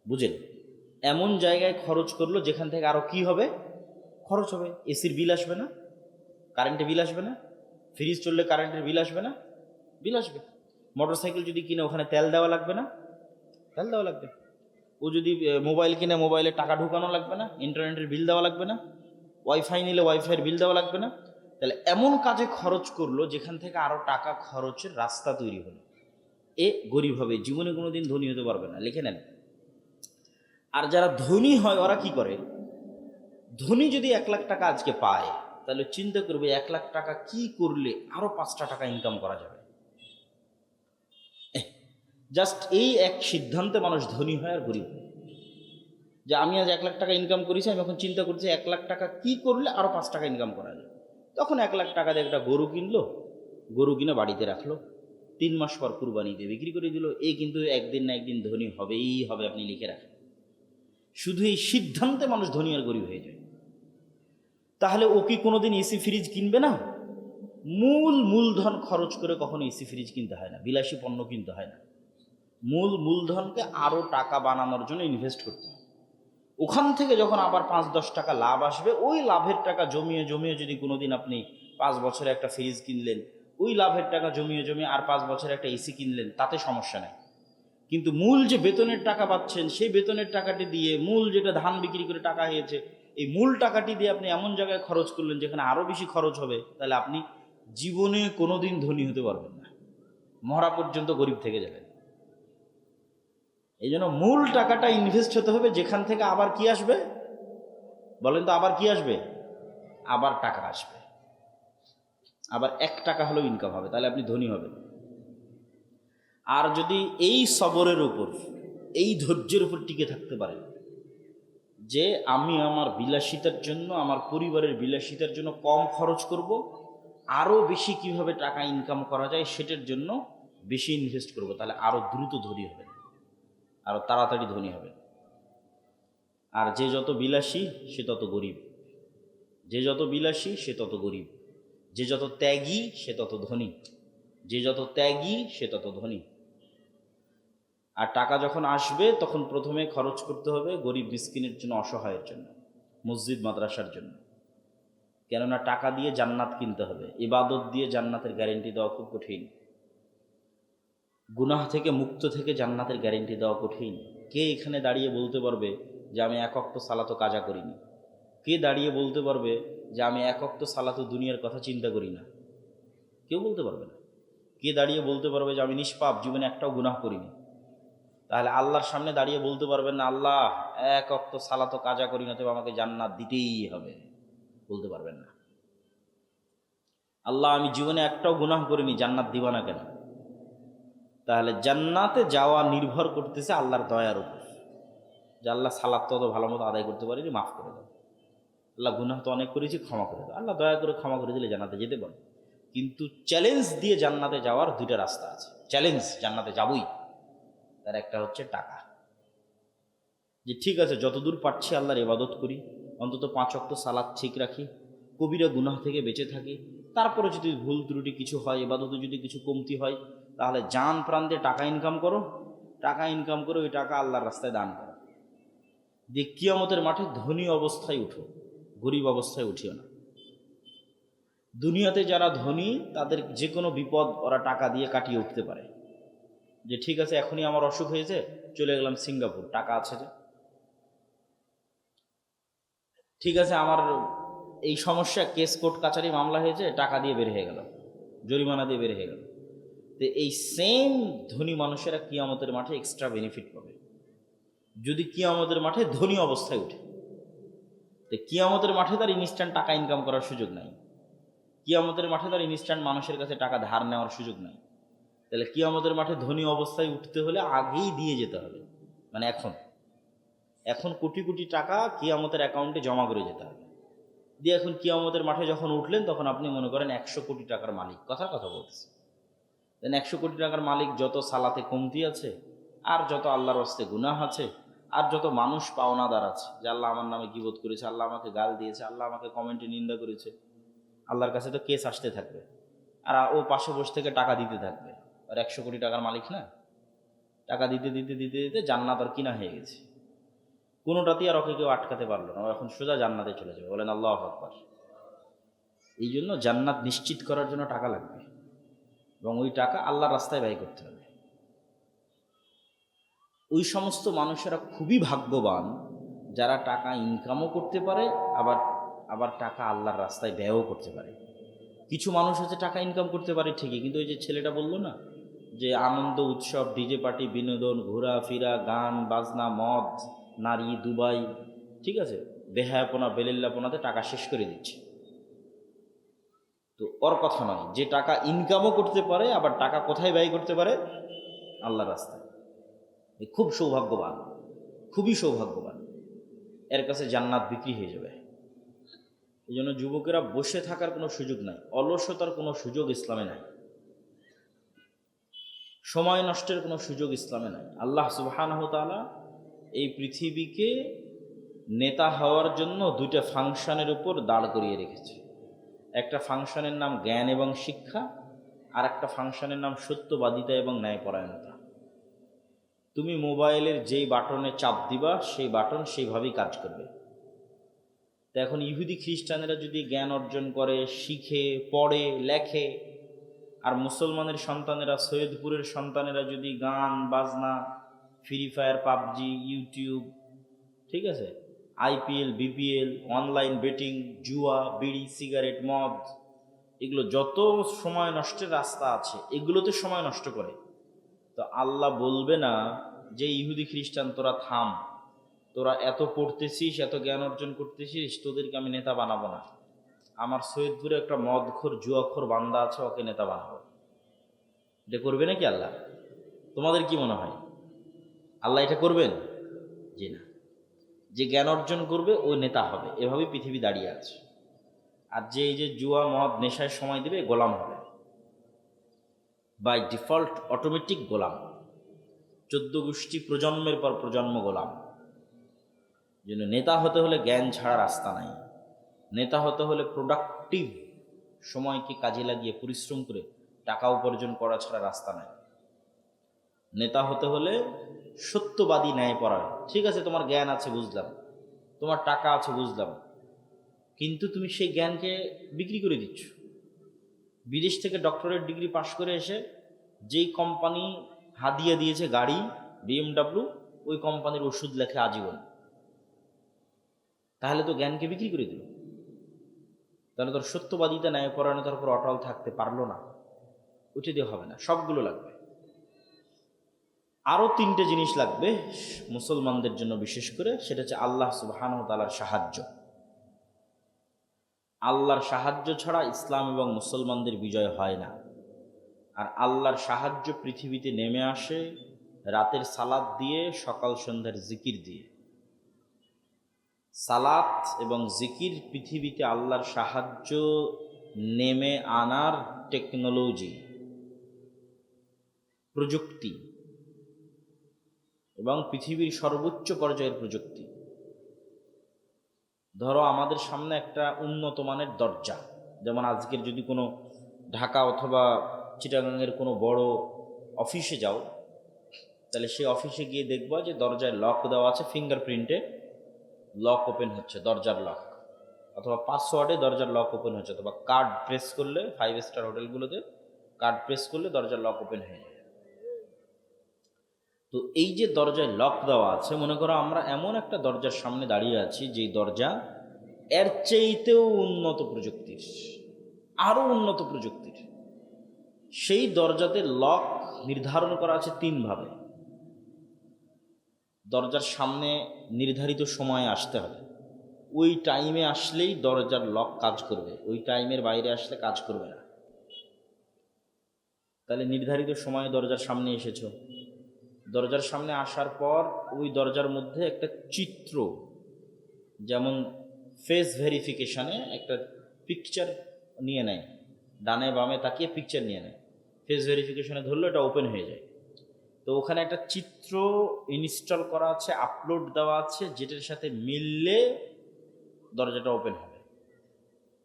বুঝেন? এমন জায়গায় খরচ করলো যেখান থেকে আরও কি হবে, খরচ হবে। এসির বিল আসবে না, কারেন্টের বিল আসবে না, ফ্রিজ চললে কারেন্টের বিল আসবে না, বিল আসবে। মোটরসাইকেল যদি কিনে ওখানে তেল দেওয়া লাগবে না, তেল দেওয়া লাগবে। ও যদি মোবাইল কিনে মোবাইলে টাকা ঢুকানো লাগবে না, ইন্টারনেটের বিল দেওয়া লাগবে না, ওয়াইফাই নিলে ওয়াইফাইয়ের বিল দেওয়া লাগবে না। তাহলে এমন কাজে খরচ করলো যেখান থেকে আরও টাকা খরচের রাস্তা তৈরি হলো, এ গরিব হবে, জীবনে কোনো দিন ধনী হতে পারবে না, লিখে নেন। আর যারা ধনী হয় ওরা কি করে? ধনী যদি 1 লাখ টাকা আজকে পায়, তাহলে চিন্তা করবে 1 লাখ টাকা কি করলে আরও 5টা টাকা ইনকাম করা যাবে। জাস্ট এই এক সিদ্ধান্তে মানুষ ধনী হয় আর গরিব হয়। যে আমি আজ 1 লাখ টাকা ইনকাম করেছি, আমি এখন চিন্তা করছি 1 লাখ টাকা কি করলে আরও 5 টাকা ইনকাম করা যায়। তখন 1 লাখ টাকা দিয়ে একটা গরু কিনলো, গরু কিনে বাড়িতে রাখলো, 3 মাস পর কুরবানি দিয়ে বিক্রি করে দিল। এই কিন্তু একদিন না একদিন ধনী হবেই হবে, আপনি লিখে রাখেন। শুধু এই সিদ্ধান্তে মানুষ ধনী আর গরিব হয়ে যায়। তাহলে ও কি কোনোদিন এসি ফ্রিজ কিনবে না? মূলধন খরচ করে কখনো এসি ফ্রিজ কিনতে হয় না, বিলাসী পণ্য কিনতে হয় না। মূলধনকে আরও টাকা বানানোর জন্য ইনভেস্ট করতে হয়। ওখান থেকে যখন আবার 5-10 টাকা লাভ আসবে, ওই লাভের টাকা জমিয়ে জমিয়ে যদি কোনোদিন আপনি 5 বছরে একটা ফ্রিজ কিনলেন, ওই লাভের টাকা জমিয়ে জমিয়ে আর 5 বছরে একটা এসি কিনলেন, তাতে সমস্যা নেই। কিন্তু মূল যে বেতনের টাকা পাচ্ছেন, সেই বেতনের টাকাটি দিয়ে মূল যেটা ধান বিক্রি করে টাকা হয়েছে, এই মূল টাকাটি দিয়ে আপনি এমন জায়গায় খরচ করলেন যেখানে আরও বেশি খরচ হবে, তাহলে আপনি জীবনে কোনোদিন ধনী হতে পারবেন না, মরা পর্যন্ত গরিব থেকে যাবেন। এই জন্য মূল টাকাটা ইনভেস্ট হতে হবে যেখান থেকে আবার কি আসবে, বলেন তো, আবার কি আসবে? আবার টাকা আসবে, আবার 1 টাকা হলেও ইনকাম হবে, তাহলে আপনি ধনী হবেন। আর যদি এই সবরের উপর, এই ধৈর্যের উপর টিকে থাকতে পারেন যে আমি আমার বিলাসিতার জন্য, আমার পরিবারের বিলাসিতার জন্য কম খরচ করব, আরও বেশি কিভাবে টাকা ইনকাম করা যায় সেটার জন্য বেশি ইনভেস্ট করব, তাহলে আরও দ্রুত ধনী হবেন, আরও তাড়াতাড়ি ধনী হবেন। আর যে যত বিলাসী সে তত গরিব, যে যত বিলাসী সে তত গরিব, যে যত ত্যাগী সে তত ধনী, যে যত ত্যাগী সে তত ধনী। আর টাকা যখন আসবে তখন প্রথমে খরচ করতে হবে গরিব মিসকিনের জন্য, অসহায়ের জন্য, মসজিদ মাদ্রাসার জন্য। কেননা টাকা দিয়ে জান্নাত কিনতে হবে, ইবাদত দিয়ে জান্নাতের গ্যারেন্টি দেওয়া খুব কঠিন, গুনাহ থেকে মুক্ত থেকে জান্নাতের গ্যারেন্টি দেওয়া কঠিন। কে এখানে দাঁড়িয়ে বলতে পারবে যে আমি এক ওয়াক্ত সালাতো কাজা করি না? কে দাঁড়িয়ে বলতে পারবে যে আমি এক ওয়াক্ত সালাতো দুনিয়ার কথা চিন্তা করি না? কেউ বলতে পারবে না। কে দাঁড়িয়ে বলতে পারবে যে আমি নিষ্পাপ, জীবনে একটাও গুনাহ করিনি? তাহলে আল্লাহর সামনে দাঁড়িয়ে বলতে পারবেন না আল্লাহ এক ওয়াক্ত সালাতো কাজা করি না, তবে আমাকে জান্নাত দিতেই হবে? বলতে পারবেন না। আল্লাহ আমি জীবনে একটাও গুনাহ করিনি, জান্নাত দিবা না কেন? তাহলে জান্নাতে যাওয়া নির্ভর করতেছে আল্লাহর দয়ার উপর, যে আল্লাহ সালাত তো ভালো মতো আদায় করতে পারিনি, মাফ করে দাও। আল্লাহ গুনাহ তো অনেক করেছি, ক্ষমা করে দাও। আল্লাহ দয়া করে ক্ষমা করে দিলে জান্নাতে যেতে পারে। কিন্তু চ্যালেঞ্জ দিয়ে জান্নাতে যাওয়ার দুইটা রাস্তা আছে। চ্যালেঞ্জ, জান্নাতে যাবই, তার একটা হচ্ছে টাকা। যে ঠিক আছে যতদূর পারছি আল্লাহর ইবাদত করি, অন্তত 5 ওয়াক্ত সালাত ঠিক রাখি, কবিরা গুনাহ থেকে বেঁচে থাকি, তারপরে যদি ভুল ত্রুটি কিছু হয়, ইবাদতে যদি কিছু কমতি হয়, তাহলে জান প্রাণ দিয়ে টাকা ইনকাম করো, টাকা ইনকাম করে ওই টাকা আল্লাহর রাস্তায় দান করো। দিয়ে কিয়ামতের মাঠে ধনী অবস্থায় উঠো, গরিব অবস্থায় উঠিও না। দুনিয়াতে যারা ধনী তাদের যে কোনো বিপদ ওরা টাকা দিয়ে কাটিয়ে উঠতে পারে। যে ঠিক আছে এখনই আমার অসুখ হয়েছে, চলে গেলাম সিঙ্গাপুর, টাকা আছে যে। ঠিক আছে আমার এই সমস্যা, কেস কোর্ট কাচারি মামলা হয়েছে, টাকা দিয়ে বের হয়ে গেল, জরিমানা দিয়ে বের হয়ে গেল। তো এই সেম ধনী মানুষেরা কিয়ামতের মাঠে এক্সট্রা বেনিফিট পাবে যদি কিয়ামতের মাঠে ধনী অবস্থায় উঠে। তো কিয়ামতের মাঠে তার ইনস্ট্যান্ট টাকা ইনকাম করার সুযোগ নাই, কিয়ামতের মাঠে তার ইনস্ট্যান্ট মানুষের কাছে টাকা ধার নেওয়ার সুযোগ নাই। তাহলে কিয়ামতের মাঠে ধনী অবস্থায় উঠতে হলে আগেই দিয়ে যেতে হবে, মানে এখন কোটি কোটি টাকা কিয়ামতের অ্যাকাউন্টে জমা করে যেতে হবে। দিয়ে এখন কিয়ামতের মাঠে যখন উঠলেন তখন আপনি মনে করেন 100 কোটি টাকার মালিক, কথা বলতেছে। দেন 100 কোটি টাকার মালিক, যত সালাতে কমতি আছে, আর যত আল্লাহর হস্তে গুনাহ আছে, আর যত মানুষ পাওনাদার আছে, যে আল্লাহ আমার নামে গীবত করেছে, আল্লাহ আমাকে গাল দিয়েছে, আল্লাহ আমাকে কমেন্টে নিন্দা করেছে, আল্লাহর কাছে তো কেস আসতে থাকবে। আর ও পাশে বসে থেকে টাকা দিতে থাকবে। আর 100 কোটি টাকার মালিক না, টাকা দিতে দিতে দিতে দিতে জান্নাত আর কিনা হয়ে গেছে। কোনোটাতেই আর ওকে কেউ আটকাতে পারলো না, ও এখন সোজা জান্নাতে চলে যাবে। বলেন আল্লাহু আকবার। এই জন্য জান্নাত নিশ্চিত করার জন্য টাকা লাগবে, এবং ওই টাকা আল্লাহর রাস্তায় ব্যয় করতে হবে। ওই সমস্ত মানুষেরা খুবই ভাগ্যবান যারা টাকা ইনকামও করতে পারে, আবার টাকা আল্লাহর রাস্তায় ব্যয়ও করতে পারে। কিছু মানুষ আছে টাকা ইনকাম করতে পারে ঠিকই, কিন্তু ওই যে ছেলেটা বললো না যে আনন্দ উৎসব, ডিজে পার্টি, বিনোদন, ঘোরাফেরা, গান বাজনা, মদ, নারী, দুবাই, ঠিক আছে, বেহায়াপনা বেলেল্লাপনাতে টাকা শেষ করে দিচ্ছে। তো ওর কথা নয়, যে টাকা ইনকামও করতে পারে আবার টাকা কোথায় ব্যয় করতে পারে? আল্লাহর রাস্তায়। খুব সৌভাগ্যবান, খুবই সৌভাগ্যবান, এর কাছে জান্নাত বিক্রি হয়ে যাবে। এই জন্য যুবকেরা বসে থাকার কোনো সুযোগ নাই, অলসতার কোনো সুযোগ ইসলামে নাই, সময় নষ্টের কোনো সুযোগ ইসলামে নাই। আল্লাহ সুবহানাহু ওয়া তাআলা এই পৃথিবীকে নেতা হওয়ার জন্য দুইটা ফাংশনের উপর দাঁড় করিয়ে রেখেছে। একটা ফাংশনের নাম জ্ঞান এবং শিক্ষা, আর একটা ফাংশনের নাম সত্যবাদিতা এবং ন্যায়পরায়ণতা। তুমি মোবাইলের যেই বাটনে চাপ দিবা সেই বাটন সেইভাবেই কাজ করবে। তো এখন ইহুদি খ্রিস্টানেরা যদি জ্ঞান অর্জন করে, শিখে, পড়ে, লেখে, আর মুসলমানের সন্তানেরা, সৈয়দপুরের সন্তানেরা যদি গান বাজনা, ফ্রি ফায়ার, পাবজি, ইউটিউব, ঠিক আছে, আইপিএল, বিপিএল, অনলাইন বেটিং, জুয়া, বিড়ি, সিগারেট, মদ, এগুলো যত সময় নষ্টের রাস্তা আছে এগুলোতে সময় নষ্ট করে, তো আল্লাহ বলবে না যে ইহুদি খ্রিস্টান তোরা থাম, তোরা এত পড়তেছিস, এত জ্ঞান অর্জন করতেছিস, তোদেরকে আমি নেতা বানাবো না। আমার সৈয়দপুরে একটা মদখোর, জুয়াখোর বান্দা আছে, ওকে নেতা বানাবো। এটা করবে নাকি আল্লাহ? তোমাদের কি মনে হয়? আল্লাহ এটা করবেন? জি না। যে জ্ঞান অর্জন করবে ও নেতা হবে, এভাবেই পৃথিবী দাঁড়িয়ে আছে। আর যে এই যে জুয়া মদ নেশায় সময় দেবে, গোলাম হবে, বাই ডিফল্ট অটোমেটিক গোলাম। 14 গোষ্ঠী প্রজন্মের পর প্রজন্ম গোলাম। জন্য নেতা হতে হলে জ্ঞান ছাড়া রাস্তা নাই। নেতা হতে হলে প্রোডাক্টিভ সময়কে কাজে লাগিয়ে পরিশ্রম করে টাকা উপার্জন করা ছাড়া রাস্তা নাই। নেতা হতে হলে সত্যবাদী, ন্যায়পরায়ণ। ঠিক আছে, তোমার জ্ঞান আছে বুঝলাম, তোমার টাকা আছে বুঝলাম, কিন্তু তুমি সেই জ্ঞানকে বিক্রি করে দিচ্ছ। বিদেশ থেকে ডক্টরেট ডিগ্রি পাশ করে এসে যেই কোম্পানি হাদিয়া দিয়েছে গাড়ি BMW, ওই কোম্পানির ওষুধ লেখে আজীবন। তাহলে তো জ্ঞানকে বিক্রি করে দিল। তাহলে তোর সত্যবাদিতা, ন্যায়পরায়ণতার উপর অটল থাকতে পারলো না। উঠে দিয়ে হবে না, সবগুলো লাগবে। আরও 3টে জিনিস লাগবে মুসলমানদের জন্য বিশেষ করে, সেটা হচ্ছে আল্লাহ সুবহানাহু ওয়া তাআলার সাহায্য। আল্লাহর সাহায্য ছাড়া ইসলাম এবং মুসলমানদের বিজয় হয় না। আর আল্লাহর সাহায্য পৃথিবীতে নেমে আসে রাতের সালাত দিয়ে, সকাল সন্ধ্যার জিকির দিয়ে। সালাত এবং জিকির পৃথিবীতে আল্লাহর সাহায্য নেমে আনার টেকনোলজি, প্রযুক্তি, এবং পৃথিবীর সর্বোচ্চ পর্যায়ের প্রযুক্তি। ধরো আমাদের সামনে একটা উন্নত মানের দরজা, যেমন আজকের যদি কোনো ঢাকা অথবা চিটাগাংয়ের কোনো বড় অফিসে যাও, তাহলে সেই অফিসে গিয়ে দেখবা যে দরজায় লক দেওয়া আছে, ফিঙ্গারপ্রিন্টে লক ওপেন হচ্ছে, দরজার লক, অথবা পাসওয়ার্ডে দরজার লক ওপেন হচ্ছে, অথবা কার্ড প্রেস করলে 5 স্টার হোটেলগুলোতে কার্ড প্রেস করলে দরজার লক ওপেন হয়ে যায়। তো এই যে দরজায় লক দেওয়া আছে, মনে করো আমরা এমন একটা দরজার সামনে দাঁড়িয়ে আছি যেই দরজা এর চাইতেও উন্নত প্রযুক্তির, আরও উন্নত প্রযুক্তির। সেই দরজাতে লক নির্ধারণ করা আছে 3 ভাবে। দরজার সামনে নির্ধারিত সময়ে আসতে হবে, ওই টাইমে আসলেই দরজার লক কাজ করবে, ওই টাইমের বাইরে আসলে কাজ করবে না। তাহলে নির্ধারিত সময়ে দরজার সামনে এসেছো, দরজার সামনে আসার পর ওই দরজার মধ্যে একটা চিত্র, যেমন ফেস ভেরিফিকেশানে একটা পিকচার নিয়ে নেয়, ডানে বামে তাকিয়ে পিকচার নিয়ে নেয়, ফেস ভেরিফিকেশানে ধরলে এটা ওপেন হয়ে যায়। তো ওখানে একটা চিত্র ইনস্টল করা আছে, আপলোড দেওয়া আছে, যেটার সাথে মিললে দরজাটা ওপেন হবে।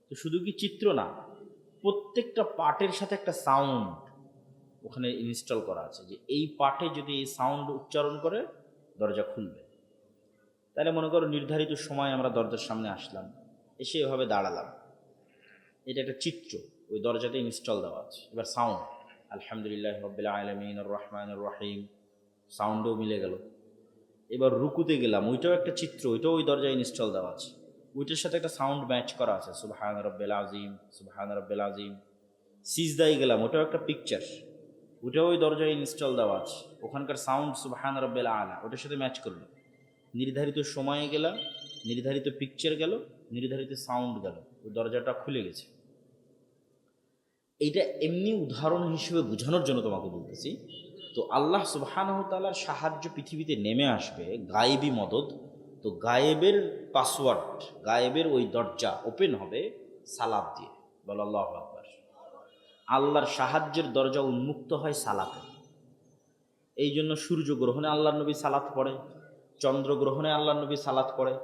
তো শুধু কি চিত্র না, প্রত্যেকটা পার্টের সাথে একটা সাউন্ড ওখানে ইনস্টল করা আছে, যে এই পার্টে যদি এই সাউন্ড উচ্চারণ করে দরজা খুলবে। তাহলে মনে করো নির্ধারিত সময় আমরা দরজার সামনে আসলাম, এসে এভাবে দাঁড়ালাম, এটা একটা চিত্র ওই দরজাতে ইনস্টল দেওয়া আছে। এবার সাউন্ড, আলহামদুলিল্লাহ রাব্বিল আলামিন আর রহমানির রহিম, সাউন্ডও মিলে গেল। এবার রুকুতে গেলাম, ওইটাও একটা চিত্র, ওইটাও ওই দরজায় ইনস্টল দেওয়া আছে, ওইটার সাথে একটা সাউন্ড ম্যাচ করা আছে, সুবহান রাব্বিল আযীম, সুবহান রাব্বিল আযীম। সিজদায় গেলাম, ওটাও একটা পিকচার, ওটাও ওই দরজায় ইনস্টল দেওয়া আছে, ওখানকার সাউন্ড সুবহান রাব্বিল আলা, ওটার সাথে ম্যাচ করলো। নির্ধারিত সময়ে গেলাম, নির্ধারিত পিকচার গেল, নির্ধারিত সাউন্ড গেল, ওই দরজাটা খুলে গেছে। এইটা এমনি উদাহরণ হিসেবে বোঝানোর জন্য তোমাকে বলতেছি। তো আল্লাহ সুবহানাহু ওয়া তাআলার সাহায্য পৃথিবীতে নেমে আসবে, গায়েবী মদদ। তো গায়েবের পাসওয়ার্ড, গায়েবের ওই দরজা ওপেন হবে সালাত দিয়ে। বল আল্লাহু আকবার। আল্লাহর সাহায্যের দরজা উন্মুক্ত হয় সালাতে। এই জন্য সূর্যগ্রহণে আল্লাহর নবী সালাত পড়ে, চন্দ্রগ্রহণে আল্লাহর নবী সালাত পড়ে,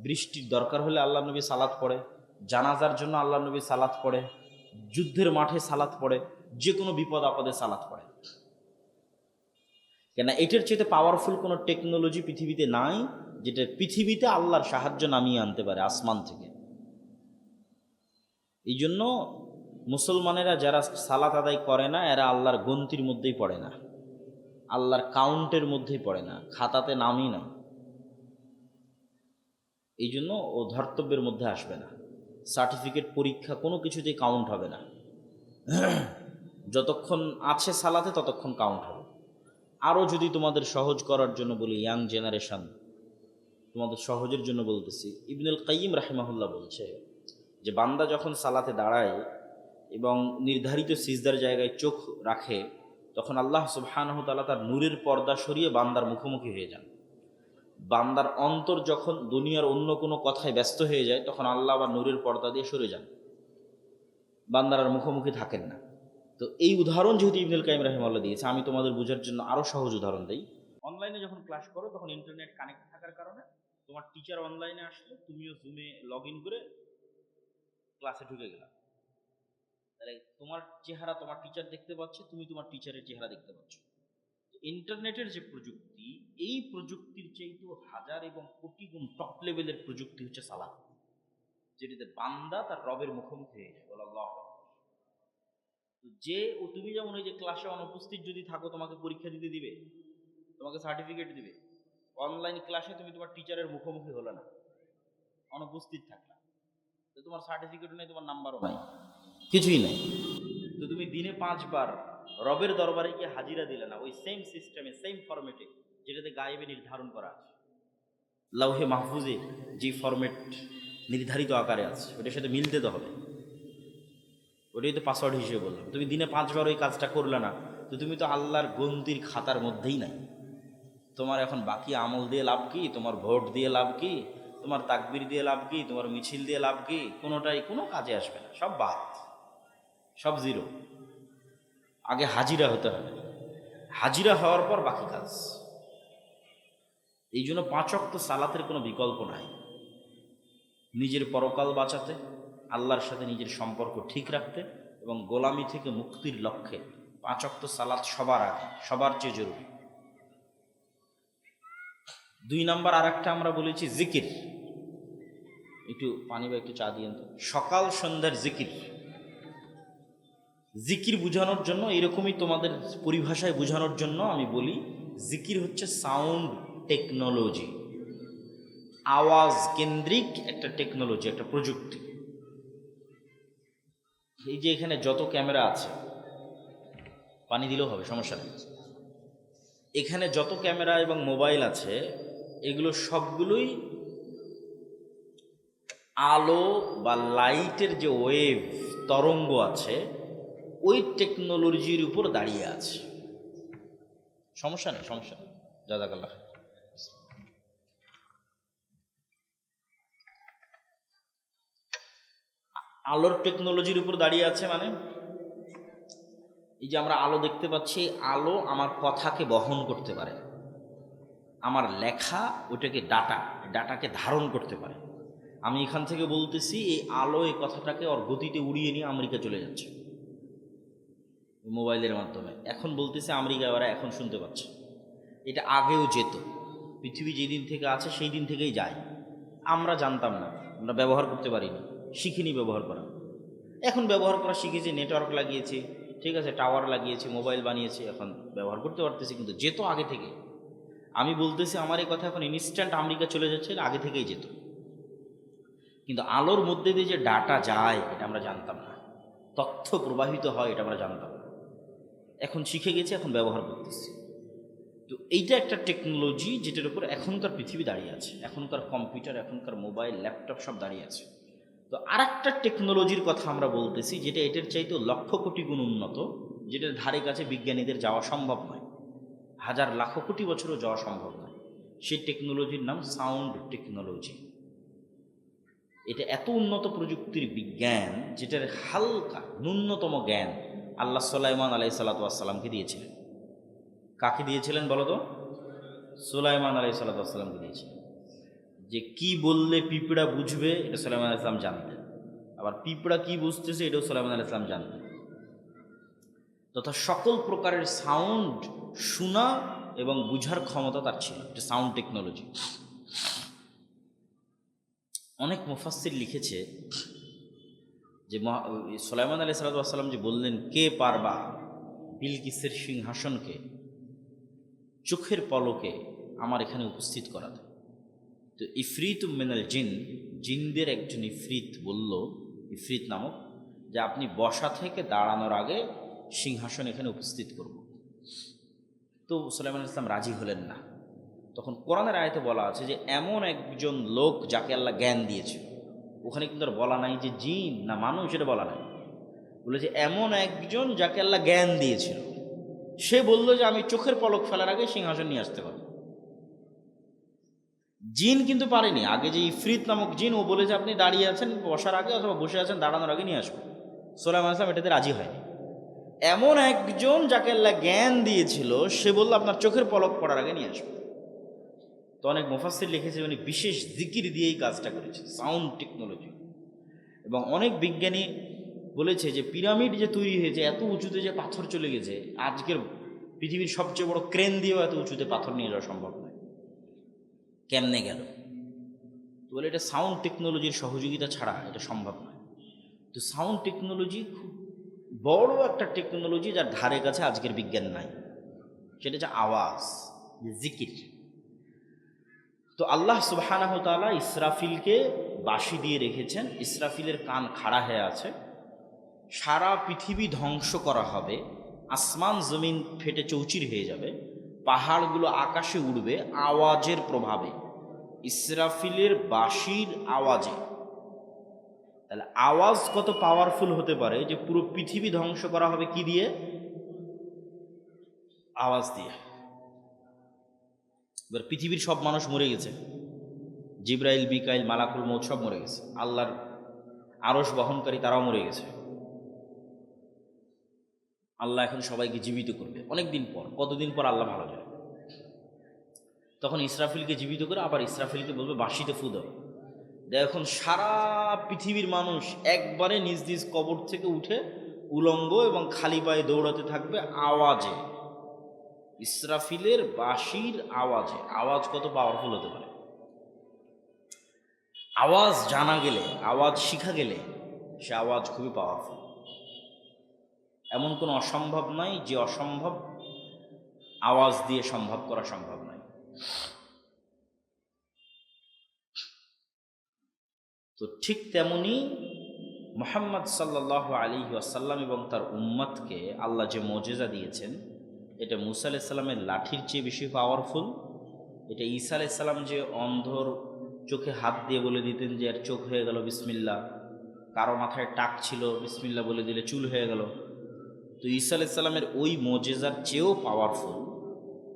বৃষ্টির দরকার হলে আল্লাহর নবী সালাত পড়ে, জানাজার জন্য আল্লাহর নবী সালাত পড়ে, যুদ্ধের মাঠে সালাত পড়ে, যে কোনো বিপদ আপদে সালাত পড়ে। কেন, এটার চেয়ে পাওয়ারফুল কোনো টেকনোলজি পৃথিবীতে নাই যেটা পৃথিবীতে আল্লাহর সাহায্য নামিয়ে আনতে পারে আসমান থেকে। এই জন্য মুসলমানেরা যারা সালাত আদায় করে না, এরা আল্লাহর গন্তির মধ্যেই পড়ে না, আল্লাহর কাউন্টের মধ্যেই পড়ে না, খাতাতে নামই না। এই জন্য ও ধর্তব্যের মধ্যে আসবে না, সার্টিফিকেট পরীক্ষা কোনো কিছুতেই কাউন্ট হবে না। যতক্ষণ আছে সালাতে ততক্ষণ কাউন্ট হবে। আরও যদি তোমাদের সহজ করার জন্য বলি, ইয়াং জেনারেশন, তোমাদের সহজের জন্য বলতেছি, ইবনুল কাইয়িম রাহিমাহুল্লাহ বলছে যে বান্দা যখন সালাতে দাঁড়ায় এবং নির্ধারিত সিজদার জায়গায় চোখ রাখে, তখন আল্লাহ সুবহানাহু ওয়া তাআলা তার নূরের পর্দা সরিয়ে বান্দার মুখোমুখি হয়ে যান। বান্দার অন্তর যখন দুনিয়ার অন্য কোনো কথায় ব্যস্ত হয়ে যায়, তখন আল্লাহ আবার নূরের পর্দা দিয়ে সরে যান, বান্দার আর মুখোমুখি থাকেন না। তো এই উদাহরণ যেহেতু ইবনুল কাইয়িম রাহিমাহুল্লাহ দিয়েছে, আমি তোমাদের বোঝার জন্য আরও সহজ উদাহরণ দিই। অনলাইনে যখন ক্লাস করো তখন ইন্টারনেট কানেক্ট থাকার কারণে তোমার টিচার অনলাইনে আসলে তুমিও জুমে লগ ইন করে ক্লাসে ঢুকে গেলা। তাহলে তোমার চেহারা তোমার টিচার দেখতে পাচ্ছে, তুমি তোমার টিচারের চেহারা দেখতে পাচ্ছ। ইন্টারনেটের যে প্রযুক্তি, এই প্রযুক্তির চাইতেও হাজার এবং কোটি গুণ টপ লেভেলের প্রযুক্তি হচ্ছে সালাত, যেটিতে বান্দা তার রবের মুখোমুখি হয়ে যায়। আল্লাহু আকবার। যে ও তুমি যেমন ওই যে ক্লাসে অনুপস্থিত যদি থাকো, তোমাকে পরীক্ষা দিতে দিবে, তোমাকে সার্টিফিকেট দিবে। অনলাইন ক্লাসে তুমি তোমার টিচারের মুখোমুখি হলো না, অনুপস্থিত থাকলা, তো তোমার সার্টিফিকেটও নেই, তোমার নাম্বারও নাই, কিছুই নাই। তো তুমি দিনে 5 বার রবের দরবারে গিয়ে হাজিরা দিলে না, ওই সেম সিস্টেমে, সেম ফরম্যাটে, যেটাতে গায়েবে নির্ধারণ করা আছে, লাউহে মাহফুজে যে ফরম্যাট নির্ধারিত আকারে আছে, ওটার সাথে মিলতে তো হবে। ওটাই তো পাসওয়ার্ড হিসেবে বললাম। তুমি দিনে 5 বার ওই কাজটা করলে না, তো তুমি তো আল্লাহর গন্তির খাতার মধ্যেই নাই। তোমার এখন বাকি আমল দিয়ে লাভ কি? তোমার ভোট দিয়ে লাভ কি? তোমার তাকবীর দিয়ে লাভ কি? তোমার মিছিল দিয়ে লাভ কি? কোনোটাই কোনো কাজে আসবে না, সব বাদ, সব জিরো। আগে হাজিরা হতে হবে, হাজিরা হওয়ার পর বাকি কাজ। এই জন্য 5 ওয়াক্ত সালাতের কোনো বিকল্প নাই। নিজের পরকাল বাঁচাতে, আল্লাহর সাথে নিজের সম্পর্ক ঠিক রাখতে এবং গোলামি থেকে মুক্তির লক্ষ্যে 5 ওয়াক্ত সালাত সবার আগে, সবার চেয়ে জরুরি। 2 নাম্বার আর একটা আমরা বলেছি জিকির। একটু পানি বা একটু চা দিয়েন তো। সকাল সন্ধ্যার জিকির। জিকির বোঝানোর জন্য, এরকমই তোমাদের পরিভাষায় বোঝানোর জন্য আমি বলি, জিকির হচ্ছে সাউন্ড টেকনোলজি, আওয়াজ কেন্দ্রিক একটা টেকনোলজি, একটা প্রযুক্তি। এই যে এখানে যত ক্যামেরা আছে, পানি দিলেও হবে, সমস্যা নেই। এখানে যত ক্যামেরা এবং মোবাইল আছে, এগুলো সবগুলোই আলো বা লাইটের যে ওয়েভ, তরঙ্গ আছে, ওই টেকনোলজির উপর দাঁড়িয়ে আছে। সমস্যা নেই, সমস্যা নেই, জাযাকাল্লাহ। আলোর টেকনোলজির উপর দাঁড়িয়ে আছে মানে, এই যে আমরা আলো দেখতে পাচ্ছি, আলো আমার কথাকে বহন করতে পারে, আমার লেখা ওইটাকে ডাটাকে ধারণ করতে পারে। আমি এখান থেকে বলতেছি, এই আলো এই কথাটাকে ওর গতিতে উড়িয়ে নিয়ে আমেরিকা চলে যাচ্ছে মোবাইলের মাধ্যমে। এখন বলতেছে আমেরিকায়, ওরা এখন শুনতে পাচ্ছে। এটা আগেও যেত, পৃথিবী যেদিন থেকে আছে সেই দিন থেকেই যায়, আমরা জানতাম না, আমরা ব্যবহার করতে পারিনি, শিখিনি ব্যবহার করা। এখন ব্যবহার করা শিখেছি, নেটওয়ার্ক লাগিয়েছি, ঠিক আছে, টাওয়ার লাগিয়েছি, মোবাইল বানিয়েছি, এখন ব্যবহার করতে পারতেছি, কিন্তু যেত আগে থেকে। আমি বলতেছি আমার এই কথা এখন ইনস্ট্যান্ট আমেরিকা চলে যাচ্ছে, আগে থেকেই যেত। কিন্তু আলোর মধ্যে দিয়ে যে ডাটা যায়, এটা আমরা জানতাম না, তথ্য প্রবাহিত হয়, এটা আমরা জানতাম না। এখন শিখে গেছি, এখন ব্যবহার করতেছি। তো এইটা একটা টেকনোলজি, যেটার উপর এখনকার পৃথিবী দাঁড়িয়ে আছে, এখনকার কম্পিউটার, এখনকার মোবাইল, ল্যাপটপ সব দাঁড়িয়ে আছে। তো আর একটা টেকনোলজির কথা আমরা বলতেছি, যেটা এটার চাইতেও লক্ষ কোটি গুণ উন্নত, যেটার ধারে কাছে বিজ্ঞানীদের যাওয়া সম্ভব নয়, হাজার লাখ কোটি বছরও যাওয়া সম্ভব নয়। সেই টেকনোলজির নাম সাউন্ড টেকনোলজি। এটা এত উন্নত প্রযুক্তির বিজ্ঞান, যেটার হালকা ন্যূনতম জ্ঞান আল্লাহ সুলাইমান আলাইহিস সালাতু ওয়াস সালামকে দিয়েছিলেন। কাকে দিয়েছিলেন বলো তো? সুলাইমান আলাইহিস সালাতু ওয়াস সালামকে দিয়েছিলেন। যে কি বললে পিঁপড়া বুঝবে, এটা সুলাইমান আলাইহিস সালাম জানতেন। আবার পিঁপড়া কি বুঝতেছে, এটাও সুলাইমান আলাইহিস সালাম জানতেন। তথা সকল প্রকারের সাউন্ড শোনা এবং বুঝার ক্ষমতা তার ছিল। এটা সাউন্ড টেকনোলজি। অনেক মুফাসসির লিখেছে যে সুলাইমান আলাইহিস সালাতু ওয়াস সালাম যে বললেন, কে পারবা বিলকিসের সিংহাসনকে চোখের পলকে আমার এখানে উপস্থিত করাতে। তো ইফরিত মিনাল জিন, জিনদের একজন ইফরিত বলল, ইফরিত নামক, যে আপনি বসা থেকে দাঁড়ানোর আগে সিংহাসন এখানে উপস্থিত করব। তো সুলাইমান আলাইহিস সালাম রাজি হলেন না। তখন কোরআনের আয়াতে বলা আছে যে এমন একজন লোক যাকে আল্লাহ জ্ঞান দিয়েছিল। ওখানে কিন্তু আর বলা নাই যে জিন না মানুষ, এটা বলা নাই, বলে যে এমন একজন যাকে আল্লাহ জ্ঞান দিয়েছিল। সে বলল যে আমি চোখের পলক ফেলার আগে সিংহাসন নিয়ে আসতে পারবো। জিন কিন্তু পারেনি। আগে যে ইফরিত নামক জিন, ও বলে যে আপনি দাঁড়িয়ে আছেন বসার আগে অথবা বসে আছেন দাঁড়ানোর আগে নিয়ে আসবো। সুলাইমান আলাইহিস সালাম এটাতে রাজি হয়নি। এমন একজন যাকে আল্লাহ জ্ঞান দিয়েছিল, সে বলল আপনার চোখের পলক পড়ার আগে নিয়ে আসবো। তো অনেক মুফাসসির লিখেছে উনি বিশেষ জিকির দিয়ে এই কাজটা করেছে, সাউন্ড টেকনোলজি। এবং অনেক বিজ্ঞানী বলেছে যে পিরামিড যে তৈরি হয়েছে এত উঁচুতে যে পাথর চলে গেছে, আজকের পৃথিবীর সবচেয়ে বড় ক্রেন দিয়েও এত উঁচুতে পাথর নিয়ে যাওয়া সম্ভব নয়। কেমনে গেল? তো বলে এটা সাউন্ড টেকনোলজির সহযোগিতা ছাড়া এটা সম্ভব নয়। তো সাউন্ড টেকনোলজি খুব বড় একটা টেকনোলজি, যার ধারে কাছে আজকের বিজ্ঞান নাই। সেটা হচ্ছে আওয়াজ, জিকির। তো আল্লাহ সুবহানাহু ওয়া তাআলা ইসরাফিলকে বাঁশি দিয়ে রেখেছেন। ইসরাফিলের কান খাড়া হয়ে আছে। সারা পৃথিবী ধ্বংস করা হবে, আসমান জমিন ফেটে চৌচির হয়ে যাবে, পাহাড়গুলো আকাশে উড়বে আওয়াজের প্রভাবে, ইসরাফিলের বাঁশির আওয়াজে। তাহলে আওয়াজ কত পাওয়ারফুল হতে পারে যে পুরো পৃথিবী ধ্বংস করা হবে কি দিয়ে? আওয়াজ দিয়ে। এবার পৃথিবীর সব মানুষ মরে গেছে, জিব্রাইল, মিকাইল, মালাকুল মউত সব মরে গেছে, আল্লাহর আরশ বহনকারী তারাও মরে গেছে। আল্লাহ এখন সবাইকে জীবিত করবে অনেক দিন পর। কতদিন পর আল্লাহ ভালো জানে। তখন ইসরাফিলকে জীবিত করে আবার ইসরাফিলকে বলবে বাঁশিতে ফু দাও। এখন সারা পৃথিবীর মানুষ একবারে নিজ নিজ কবর থেকে উঠে উলঙ্গ এবং খালি পায়ে দৌড়াতে থাকবে আওয়াজে, ইসরাফিলের বাঁশির আওয়াজে। আওয়াজ কত পাওয়ারফুল হতে পারে! আওয়াজ জানা গেলে, আওয়াজ শিখা গেলে সে আওয়াজ খুবই পাওয়ারফুল। এমন কোনো অসম্ভব নাই যে অসম্ভব আওয়াজ দিয়ে সম্ভব করা সম্ভব নয়। তো ঠিক তেমনি মুহাম্মদ সাল্লাল্লাহু আলাইহি ওয়াসাল্লাম এবং তার উম্মতকে আল্লাহ যে মুজিজা দিয়েছেন, এটা মুসা আলাইহিস সালামের লাঠির চেয়ে বেশি পাওয়ারফুল। এটা ঈসা আলাইহিস সালাম যে অন্ধর চোখে হাত দিয়ে বলে দিতেন যে এর চোখ হয়ে গেল বিসমিল্লাহ, কারো মাথায় টাক ছিল বিসমিল্লাহ বলে দিলে চুল হয়ে গেল। তো ঈসা আলাইহিস সালামের ওই মুজিজার চেয়েও পাওয়ারফুল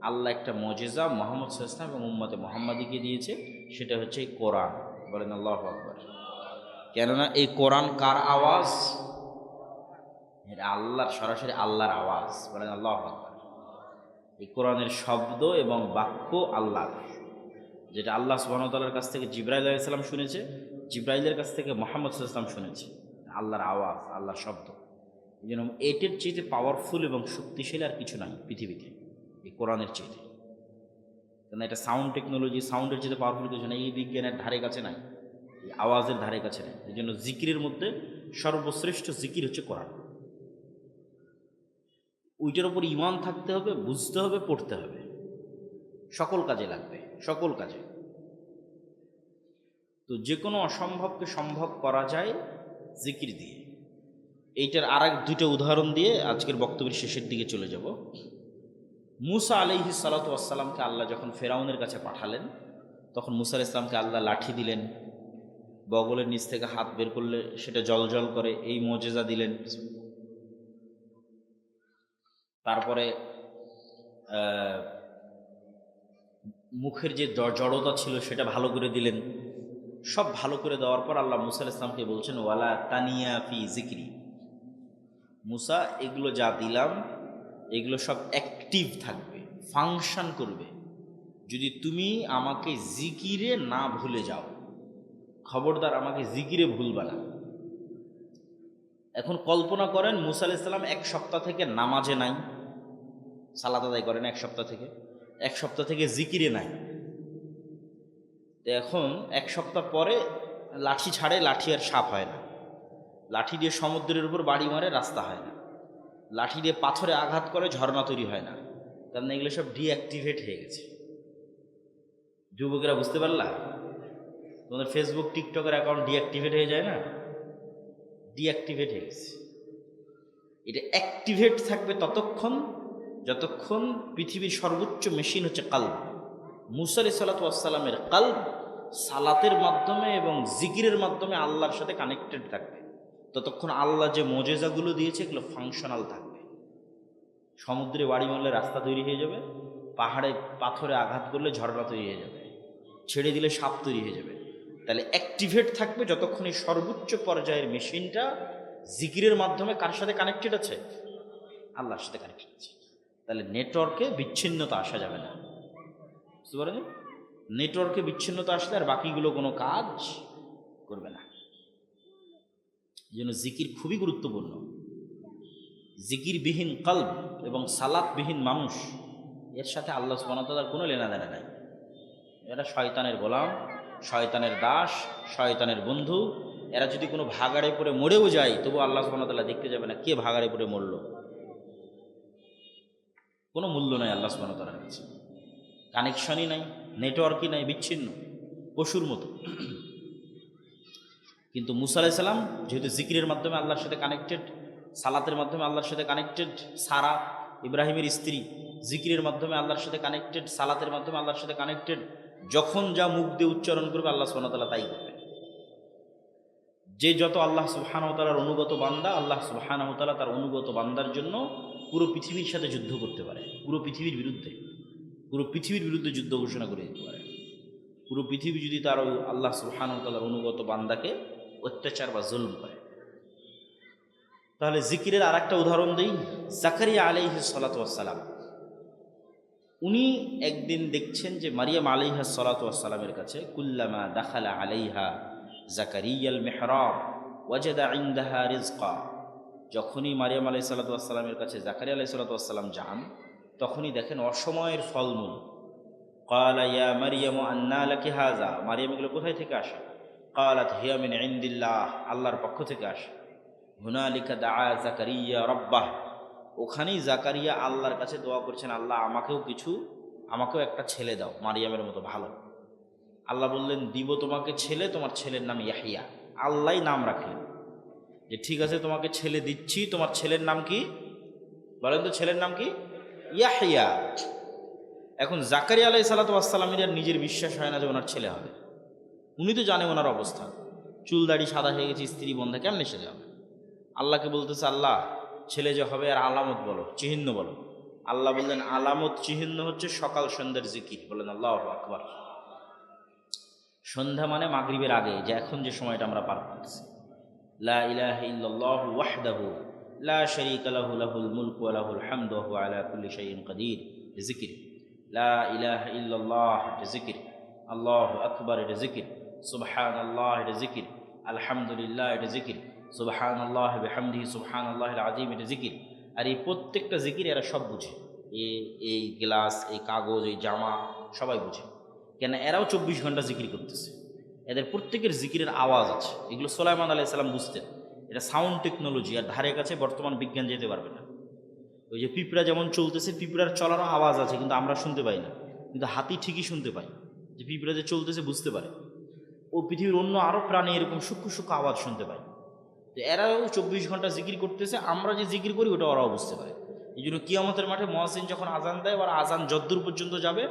আল্লাহ একটা মুজিজা মুহাম্মদ সাল্লাল্লাহু আলাইহি ওয়াসাল্লাম এবং উম্মতে মুহাম্মাদিকে দিয়েছে, সেটা হচ্ছে এই কোরআন। বলেন আল্লাহু আকবার। কেননা এই কোরআন কার আওয়াজ? এটা আল্লাহর, সরাসরি আল্লাহর আওয়াজ। বলেন আল্লাহু আকবার। এই কোরআনের শব্দ এবং বাক্য আল্লাহর, যেটা আল্লাহ সুবহানাহু ওয়া তাআলার কাছ থেকে জিবরাইল আলাইহিস সালাম শুনেছে, জিবরাইলের কাছ থেকে মুহাম্মদ সাল্লাল্লাহু আলাইহি ওয়াসাল্লাম শুনেছে। আল্লাহর আওয়াজ, আল্লাহর শব্দ। এই জন্য এটার চেয়ে পাওয়ারফুল এবং শক্তিশালী আর কিছু নাই পৃথিবীতে এই কোরআনের চেয়ে। কেন এটা সাউন্ড টেকনোলজি, সাউন্ডের চেয়ে পাওয়ারফুল কিছু নাই। এই বিজ্ঞানের ধারে কাছে নাই, এই আওয়াজের ধারে কাছে নাই। এই জন্য জিকিরের মধ্যে সর্বশ্রেষ্ঠ জিকির হচ্ছে কোরআন। ওইটার উপর ঈমান থাকতে হবে, বুঝতে হবে, পড়তে হবে, সকল কাজে লাগবে, সকল কাজে। তো যে কোনো অসম্ভবকে সম্ভব করা যায় জিকির দিয়ে। এইটার আর এক দুটো উদাহরণ দিয়ে আজকের বক্তব্যের শেষের দিকে চলে যাব। মুসা আলাইহিস সালাতু ওয়াস সালামকে আল্লাহ যখন ফেরাউনের কাছে পাঠালেন, তখন মুসা আলাইহিস সালামকে আল্লাহ লাঠি দিলেন, বগলের নিচ থেকে হাত বের করলে সেটা জলজল করে, এই মুজিজা দিলেন। তারপরে মুখের যে জড়তা ছিল সেটা ভালো করে দিলেন। সব ভালো করে দেওয়ার পর আল্লাহ মুসা আলাইহিস সালামকে বলছেন ওয়ালা তানিয়া ফি জিকরি। মুসা, এগুলো যা দিলাম এগুলো সব অ্যাক্টিভ থাকবে, ফাংশন করবে যদি তুমি আমাকে জিকিরে না ভুলে যাও। খবরদার আমাকে জিকিরে ভুলবা না। এখন কল্পনা করেন মুসা আলাইহিস সালাম এক সপ্তাহ থেকে নামাজে নাই, সালাত আদায় করেন এক সপ্তাহ থেকে জিকিরে নাই। তো এখন এক সপ্তাহ পরে লাঠি ছাড়ে, লাঠি আর সাপ হয় না। লাঠি দিয়ে সমুদ্রের উপর বাড়ি মারে, রাস্তা হয় না। লাঠি দিয়ে পাথরে আঘাত করে, ঝর্ণা তৈরি হয় না। কারণ এগুলো সব ডিঅ্যাক্টিভেট হয়ে গেছে। যুবকেরা বুঝতে পারলা? তোমাদের ফেসবুক, টিকটকের অ্যাকাউন্ট ডিঅ্যাক্টিভেট হয়ে যায় না? ডিঅ্যাক্টিভেট হয়ে গেছে। এটা অ্যাক্টিভেট থাকবে ততক্ষণ যতক্ষণ পৃথিবীর সর্বোচ্চ মেশিন হচ্ছে কালব। মুসা আলাইহিস সালাতু ওয়াস সালামের কালব সালাতের মাধ্যমে এবং জিকিরের মাধ্যমে আল্লাহর সাথে কানেক্টেড থাকবে। ততক্ষণ আল্লাহ যে মুজিজাগুলো দিয়েছে এগুলো ফাংশনাল থাকবে, সমুদ্রে বাড়ি মারলে রাস্তা তৈরি হয়ে যাবে, পাহাড়ে পাথরে আঘাত করলে ঝর্ণা তৈরি হয়ে যাবে, ছেড়ে দিলে সাপ তৈরি হয়ে যাবে। তাহলে অ্যাক্টিভেট থাকবে যতক্ষণ এই সর্বোচ্চ পর্যায়ের মেশিনটা জিকিরের মাধ্যমে কার সাথে কানেক্টেড আছে? আল্লাহর সাথে কানেক্টেড আছে। তাহলে নেটওয়ার্কে বিচ্ছিন্নতা আসা যাবে না, বুঝতে পারেন? নেটওয়ার্কে বিচ্ছিন্নতা আসলে আর বাকিগুলো কোনো কাজ করবে না। এই জন্য জিকির খুবই গুরুত্বপূর্ণ। জিকিরবিহীন কলব এবং সালাতবিহীন মানুষ, এর সাথে আল্লাহ সুবহানাহু ওয়া তাআলার কোনো লেনাদেনা নাই। এরা শয়তানের গোলাম, শয়তানের দাস, শয়তানের বন্ধু। এরা যদি কোনো ভাগাড়ে পড়ে মরেও যায় তবু আল্লাহ সুবহানাহু ওয়া তাআলা দেখতে যাবে না কে ভাগাড়ে পড়ে মরল। কোনো মূল্য নাই আল্লাহ সুবহানাহু ওয়া তাআলার কাছে। কানেকশনই নাই, নেটওয়ার্কই নাই, বিচ্ছিন্ন, পশুর মতো। কিন্তু মুসা আলাইহিস সালাম যেহেতু জিকিরের মাধ্যমে আল্লাহর সাথে কানেক্টেড, সালাতের মাধ্যমে আল্লাহর সাথে কানেক্টেড, সারা ইব্রাহিমের স্ত্রী জিকিরের মাধ্যমে আল্লাহর সাথে কানেক্টেড, সালাতের মাধ্যমে আল্লাহর সাথে কানেক্টেড। যখন যা মুখ দিয়ে উচ্চারণ করবে আল্লাহ সুবহানাহু ওয়া তাআলা তাই করবে। যে যত আল্লাহ সুবহানাহু ওয়া তাআলার অনুগত বান্দা, আল্লাহ সুবহানাহু ওয়া তাআলা তার অনুগত বান্দার জন্য পুরো পৃথিবীর সাথে যুদ্ধ করতে পারে, পুরো পৃথিবীর বিরুদ্ধে যুদ্ধ ঘোষণা করে দিতে পারে। পুরো পৃথিবী যদি তার আল্লাহ সুবহানাহু ওয়া তাআলার অনুগত বান্দাকে অত্যাচার বা জুলম করে। তাহলে জিকিরের আর একটা উদাহরণ দিই। জাকারিয়া আলাইহিস সালাতু ওয়াস সালাম, উনি একদিন দেখছেন যে মারিয়াম আলাইহিস সালাতু ওয়াস সালামের কাছে কুল্লামা দাখালা আলাইহা জাকারিয়াল মিহরাব ওয়াজাদা ইনদাহা রিজকা, যখনই মারিয়াম আলাইহিস সালাতু ওয়াস সালামের কাছে জাকারিয়া আলাইহিস সালাতু ওয়াস সালাম যান তখনই দেখেন অসময়ের ফলমূল। ক্বালা ইয়া মারিয়াম আন্না লাকি হাযা, মারিয়াম এগুলো কোথায় থেকে আসে? ক্বালাত হিয়া মিন ইনদিল্লাহ, আল্লাহর পক্ষ থেকে আসে। হুনালিকা দাআ জাকারিয়া রাব্বাহ, ওখানেই জাকারিয়া আল্লাহর কাছে দোয়া করছেন, আল্লাহ আমাকেও একটা ছেলে দাও মারিয়ামের মতো ভালো। আল্লাহ বললেন দিব তোমাকে ছেলে, তোমার ছেলের নাম ইয়াহিয়া। আল্লাহই নাম রাখলেন যে ঠিক আছে তোমাকে ছেলে দিচ্ছি, তোমার ছেলের নাম কি বলেন তো? ছেলের নাম কি? ইয়াহিয়া। এখন জাকারিয়া আলাইহিস সালাতু ওয়াস সালামের নিজের বিশ্বাস হয় না যে ওনার ছেলে হবে। উনি তো জানে ওনার অবস্থা, চুল দাড়ি সাদা হয়ে গেছে, স্ত্রী বন্ধা, কেমনে ছেলে হবে? আল্লাহকে বলতেছে আল্লাহ ছেলে যে হবে আর আলামত বলো, চিহ্ন বলো। আল্লাহ বললেন আলামত চিহ্ন হচ্ছে সকাল সন্ধ্যার জিকির। বলেন আল্লাহু আকবার। সন্ধ্যা মানে মাগরিবের আগে, যে এখন যে সময়টা আমরা পার করতেছি। লা ইলাহা ইল্লাল্লাহু ওয়াহদাহু লা শারীকা লাহু লাহুল মুলকু ওয়া লাহুল হামদু ওয়া হুয়া আলা কুল্লি শাইইন কাদির, জিকির। লা ইলাহা ইল্লাল্লাহ, এটা জিকির। আল্লাহু আকবার, এটা জিকির। সুবহানাল্লাহ, এটা জিকির। আলহামদুলিল্লাহ, এটা জিকির। সুবহানাল্লাহি ওয়া বিহামদিহি সুবহানাল্লাহিল আযীম, এটা জিকির। আর এই প্রত্যেকটা জিকির এরা সব বুঝে। এই গ্লাস, এই কাগজ, এই জামা সবাই বুঝে। কেন? এরাও 24 ঘন্টা জিকির করতেছে। এদের প্রত্যেকের জিকিরের আওয়াজ আছে। এগুলো সুলাইমান আলাইহিস সালাম বুঝতেন। এটা সাউন্ড টেকনোলজি, আর ধারে কাছে বর্তমান বিজ্ঞান যেতে পারবে না। ওই যে পিঁপড়া যেমন চলতেছে, পিঁপড়ার চলারও আওয়াজ আছে কিন্তু আমরা শুনতে পাই না, কিন্তু হাতি ঠিকই শুনতে পাই যে পিঁপড়া যে চলতেছে, বুঝতে পারে। ও পৃথিবীর অন্য আরও প্রাণী এরকম সূক্ষ্ম সূক্ষ্ম আওয়াজ শুনতে পায়। তো এরাও 24 ঘন্টা জিকির করতেছে, আমরা যে জিকির করি ওটা ওরাও বুঝতে পারে। এই জন্য কিয়ামতের মাঠে মুয়াজ্জিন যখন আজান দেয়, ওরা আজান যদ্দূর পর্যন্ত যাবে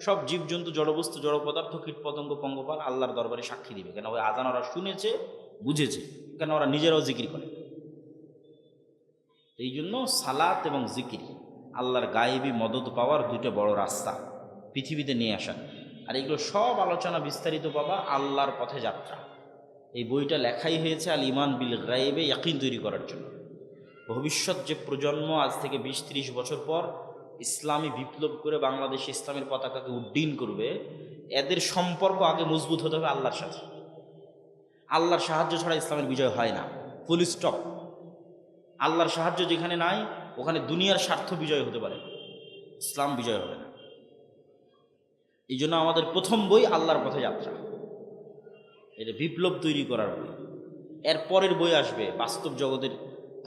সব জীবজন্তু, জড়বস্তু, জড় পদার্থ, কীট পতঙ্গ, পঙ্গপাল আল্লাহর দরবারে সাক্ষী দিবে। কেন? ওই আজান ওরা শুনেছে, বুঝেছে, কেন ওরা নিজেরাও জিকির করে। এই জন্য সালাত এবং জিকির আল্লাহর গায়েবী মদত পাওয়ার দুইটা বড় রাস্তা পৃথিবীতে নিয়ে আসা। আর এগুলো সব আলোচনা বিস্তারিত পাবা আল্লাহর পথে যাত্রা। এই বইটা লেখাই হয়েছে আল ইমান বিল গায়েবে ইয়াকিন তৈরি করার জন্য। ভবিষ্যৎ যে প্রজন্ম আজ থেকে 20-30 বছর পর ইসলামী বিপ্লব করে বাংলাদেশে ইসলামের পতাকাকে উড্ডীন করবে, এদের সম্পর্ক আগে মজবুত হতে হবে আল্লাহর সাথে। আল্লাহর সাহায্য ছাড়া ইসলামের বিজয় হয় না, ফুল স্টপ। আল্লাহর সাহায্য যেখানে নাই ওখানে দুনিয়ার স্বার্থ বিজয় হতে পারে, ইসলাম বিজয় হবে না। এই জন্য আমাদের প্রথম বই আল্লাহর পথে যাত্রা, এটা বিপ্লব তৈরি করার বই। এর পরের বই আসবে বাস্তব জগতের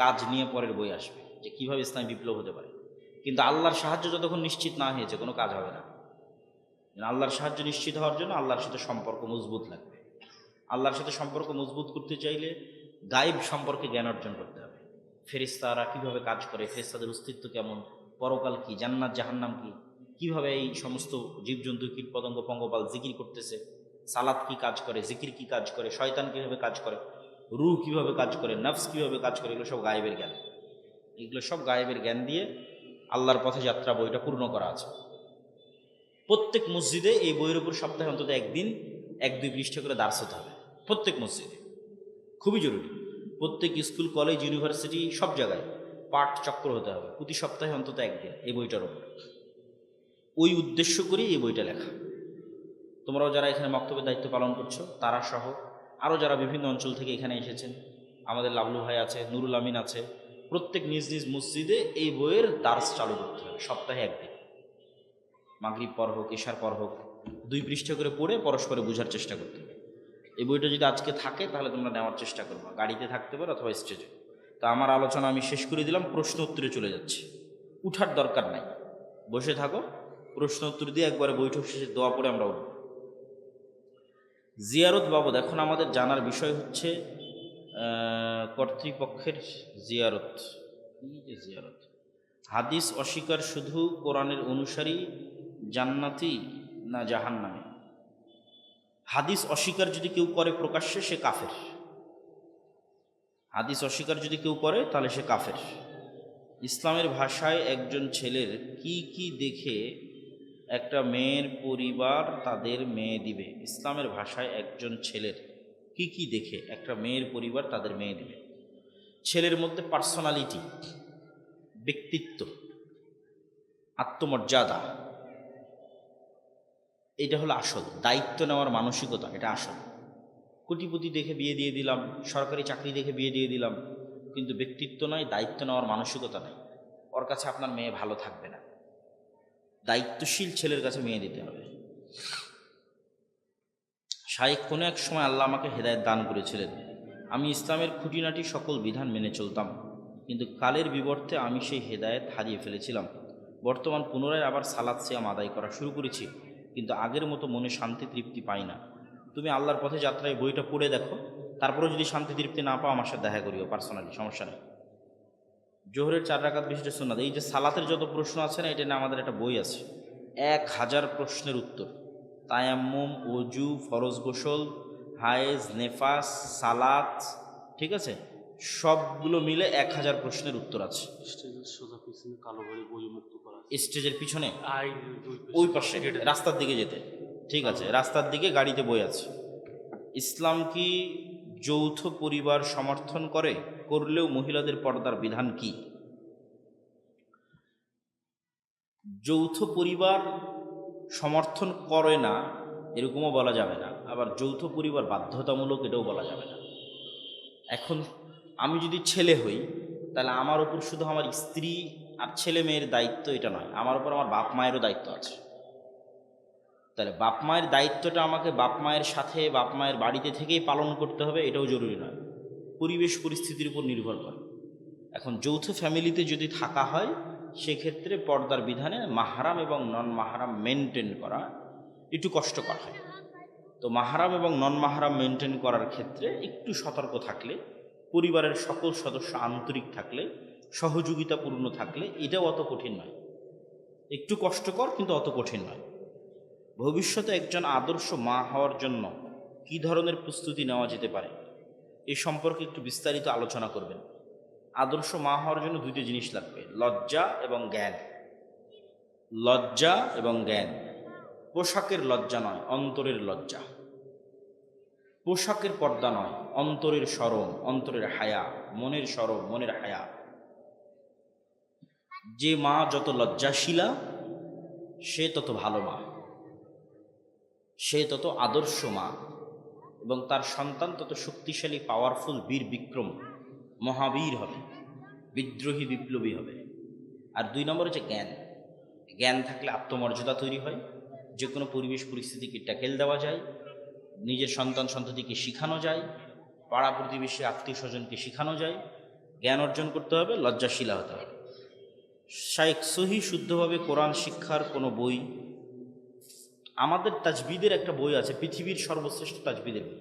কাজ নিয়ে, পরের বই আসবে যে কীভাবে ইসলামী বিপ্লব হতে পারে। কিন্তু আল্লাহর সাহায্য যতক্ষণ নিশ্চিত না হয়েছে কোনো কাজ হবে না। আল্লাহর সাহায্য নিশ্চিত হওয়ার জন্য আল্লাহর সাথে সম্পর্ক মজবুত লাগবে। আল্লাহর সাথে সম্পর্ক মজবুত করতে চাইলে গায়েব সম্পর্কে জ্ঞান অর্জন করতে হবে। ফেরেশতারা কীভাবে কাজ করে, ফেরেশতাদের অস্তিত্ব কেমন, পরকাল কি, জান্নাত জাহান্নাম কি, কীভাবে এই সমস্ত জীবজন্তু, কীটপতঙ্গ, পঙ্গপাল জিকির করতেছে, সালাত কি কাজ করে, জিকির কি কাজ করে, শয়তান কীভাবে কাজ করে, রূহ কীভাবে কাজ করে, নফস কীভাবে কাজ করে, এগুলো সব গায়েবের জ্ঞান। এগুলো সব গায়েবের জ্ঞান দিয়ে আল্লাহর পথে যাত্রা বইটা পূর্ণ করা আছে। প্রত্যেক মসজিদে এই বইয়ের উপর সপ্তাহে অন্তত একদিন 1-2 পৃষ্ঠা করে দার্স হতে হবে, প্রত্যেক মসজিদে, খুবই জরুরি। প্রত্যেক স্কুল, কলেজ, ইউনিভার্সিটি সব জায়গায় পাঠ চক্র হতে হবে প্রতি সপ্তাহে অন্তত একদিন এই বইটার উপর। ওই উদ্দেশ্য করেই এই বইটা লেখা। তোমরাও যারা এখানে মক্তবের দায়িত্ব পালন করছো তারা সহ আরও যারা বিভিন্ন অঞ্চল থেকে এখানে এসেছেন, আমাদের লাবলু ভাই আছে, নুরুল আমিন আছে, প্রত্যেক নিজ নিজ মসজিদে এই বইয়ের দার্স চালু করতে হবে সপ্তাহে একদিন। মাগরিব পর হোক, এশার পর হোক, 2 পৃষ্ঠা করে পড়ে পরস্পরে বোঝার চেষ্টা করতে হবে। এই বইটা যদি আজকে থাকে তাহলে তোমরা নেওয়ার চেষ্টা করবা, গাড়িতে থাকতে পারো অথবা স্টেজে। তো আমার আলোচনা আমি শেষ করে দিলাম, প্রশ্ন উত্তরে চলে যাচ্ছি। উঠার দরকার নাই, বসে থাকো, প্রশ্ন উত্তর দিয়ে একবারে বৈঠক শেষে দোয়া পড়ে আমরা উঠব। জিয়ারত বাবদ এখন আমাদের জানার বিষয় হচ্ছে কর্তৃপক্ষের জিয়ারত। কি যে জিয়ারত? হাদিস অস্বীকার শুধু কোরআনের অনুসারী জান্নাতি না জাহান্নামী? হাদিস অস্বীকার যদি কেউ করে প্রকাশ্যে সে কাফের। হাদিস অস্বীকার যদি কেউ করে তাহলে সে কাফের। ইসলামের ভাষায় একজন ছেলের কি কি দেখে একটা মেয়ের পরিবার তাদের মেয়ে দিবে? ইসলামের ভাষায় একজন ছেলের কি কি দেখে একটা মেয়ের পরিবার তাদের মেয়ে দিবে? ছেলের মধ্যে পার্সোনালিটি, ব্যক্তিত্ব, আত্মমর্যাদা, এটা হলো আসল। দায়িত্ব নেওয়ার মানসিকতা, এটা আসল। কোটিপতি দেখে বিয়ে দিয়ে দিলাম, সরকারি চাকরি দেখে বিয়ে দিয়ে দিলাম, কিন্তু ব্যক্তিত্ব নয়, দায়িত্ব নেওয়ার মানসিকতা নেই, ওর কাছে আপনার মেয়ে ভালো থাকবে না। দায়িত্বশীল ছেলের কাছে মেয়ে দিতে হবে। শাইখ কোনো এক সময় আল্লাহ আমাকে হেদায়েত দান করেছিলেন। আমি ইসলামের খুঁটিনাটি সকল বিধান মেনে চলতাম, কিন্তু কালের বিবর্তে আমি সেই হেদায়েত হারিয়ে ফেলেছিলাম। বর্তমান পুনরায় আবার সালাত সিয়াম আদায় করা শুরু করেছি, কিন্তু আগের মতো মনে শান্তি তৃপ্তি পাই না। তুমি আল্লাহর পথে যাত্রায় বইটা পড়ে দেখো, তারপরেও যদি শান্তি তৃপ্তি না পাও আমার সাথে দেখা করিও পার্সোনালি, সমস্যা নেই। জোহরের 4 রাকাত বিশিষ্ট সুন্নাত। এই যে সালাতের যত প্রশ্ন আছে না, এটা নিয়ে আমাদের একটা বই আছে, 1000 প্রশ্নের উত্তর। তায়াম্মুম, অজু, ফরজ গোসল, হায়েজ, নেফাস, সালাত, ঠিক আছে, সবগুলো মিলে 1000 প্রশ্নের উত্তর আছে। স্টেজের পিছনে ওই পাশে রাস্তার দিকে যেতে, ঠিক আছে, রাস্তার দিকে গাড়িতে বই আছে। ইসলাম কি যৌথ পরিবার সমর্থন করে? করলেও মহিলাদের পর্দার বিধান কি? যৌথ পরিবার সমর্থন করে না এরকমও বলা যাবে না, আবার যৌথ পরিবার বাধ্যতামূলক এটাও বলা যাবে না। এখন আমি যদি ছেলে হই তাহলে আমার উপর শুধু আমার স্ত্রী আর ছেলে মেয়ের দায়িত্ব এটা নয়, আমার উপর আমার বাপ মায়েরও দায়িত্ব আছে। তাহলে বাপ মায়ের দায়িত্বটা আমাকে বাপ মায়ের সাথে বাপ মায়ের বাড়িতে থেকেই পালন করতে হবে এটাও জরুরি নয়, পরিবেশ পরিস্থিতির উপর নির্ভর করে। এখন যৌথ ফ্যামিলিতে যদি থাকা হয় সেক্ষেত্রে পর্দার বিধানে মাহরাম এবং নন মাহরাম মেনটেন করা একটু কষ্টকর হয়। তো মাহরাম এবং নন মাহরাম মেনটেন করার ক্ষেত্রে একটু সতর্ক থাকলে, পরিবারের সকল সদস্য আন্তরিক থাকলে, সহযোগিতাপূর্ণ থাকলে এটাও অত কঠিন নয়। একটু কষ্টকর কিন্তু অত কঠিন নয়। ভবিষ্যতে একজন আদর্শ মা হওয়ার জন্য কী ধরনের প্রস্তুতি নেওয়া যেতে পারে এ সম্পর্কে একটু বিস্তারিত আলোচনা করবেন। আদর্শ মা হওয়ার জন্য 2টি জিনিস লাগবে, লজ্জা এবং জ্ঞান। লজ্জা এবং জ্ঞান। পোশাকের লজ্জা নয়, অন্তরের লজ্জা। পোশাকের পর্দা নয়, অন্তরের শরম, অন্তরের হায়া, মনের শরম, মনের হায়া। যে মা যত লজ্জাশীলা সে তত ভালো মা, সে তত আদর্শ মা, এবং তার সন্তান তত শক্তিশালী, পাওয়ারফুল, বীর বিক্রম, মহাবীর হবে, বিদ্রোহী বিপ্লবী হবে। আর 2 নম্বর হচ্ছে জ্ঞান। জ্ঞান থাকলে আত্মমর্যাদা তৈরি হয়, যে কোনো পরিবেশ পরিস্থিতিকে ট্যাকেল দেওয়া যায়, নিজের সন্তান সন্ততিকে শেখানো যায়, পাড়া প্রতিবেশী আত্মীয় স্বজনকে শেখানো যায়। জ্ঞান অর্জন করতে হবে, লজ্জাশীলা হতে হবে। শাইখ সহি শুদ্ধভাবে কোরআন শিক্ষার কোনো বই? আমাদের তাজবিদের একটা বই আছে, পৃথিবীর সর্বশ্রেষ্ঠ তাজবিদের বই,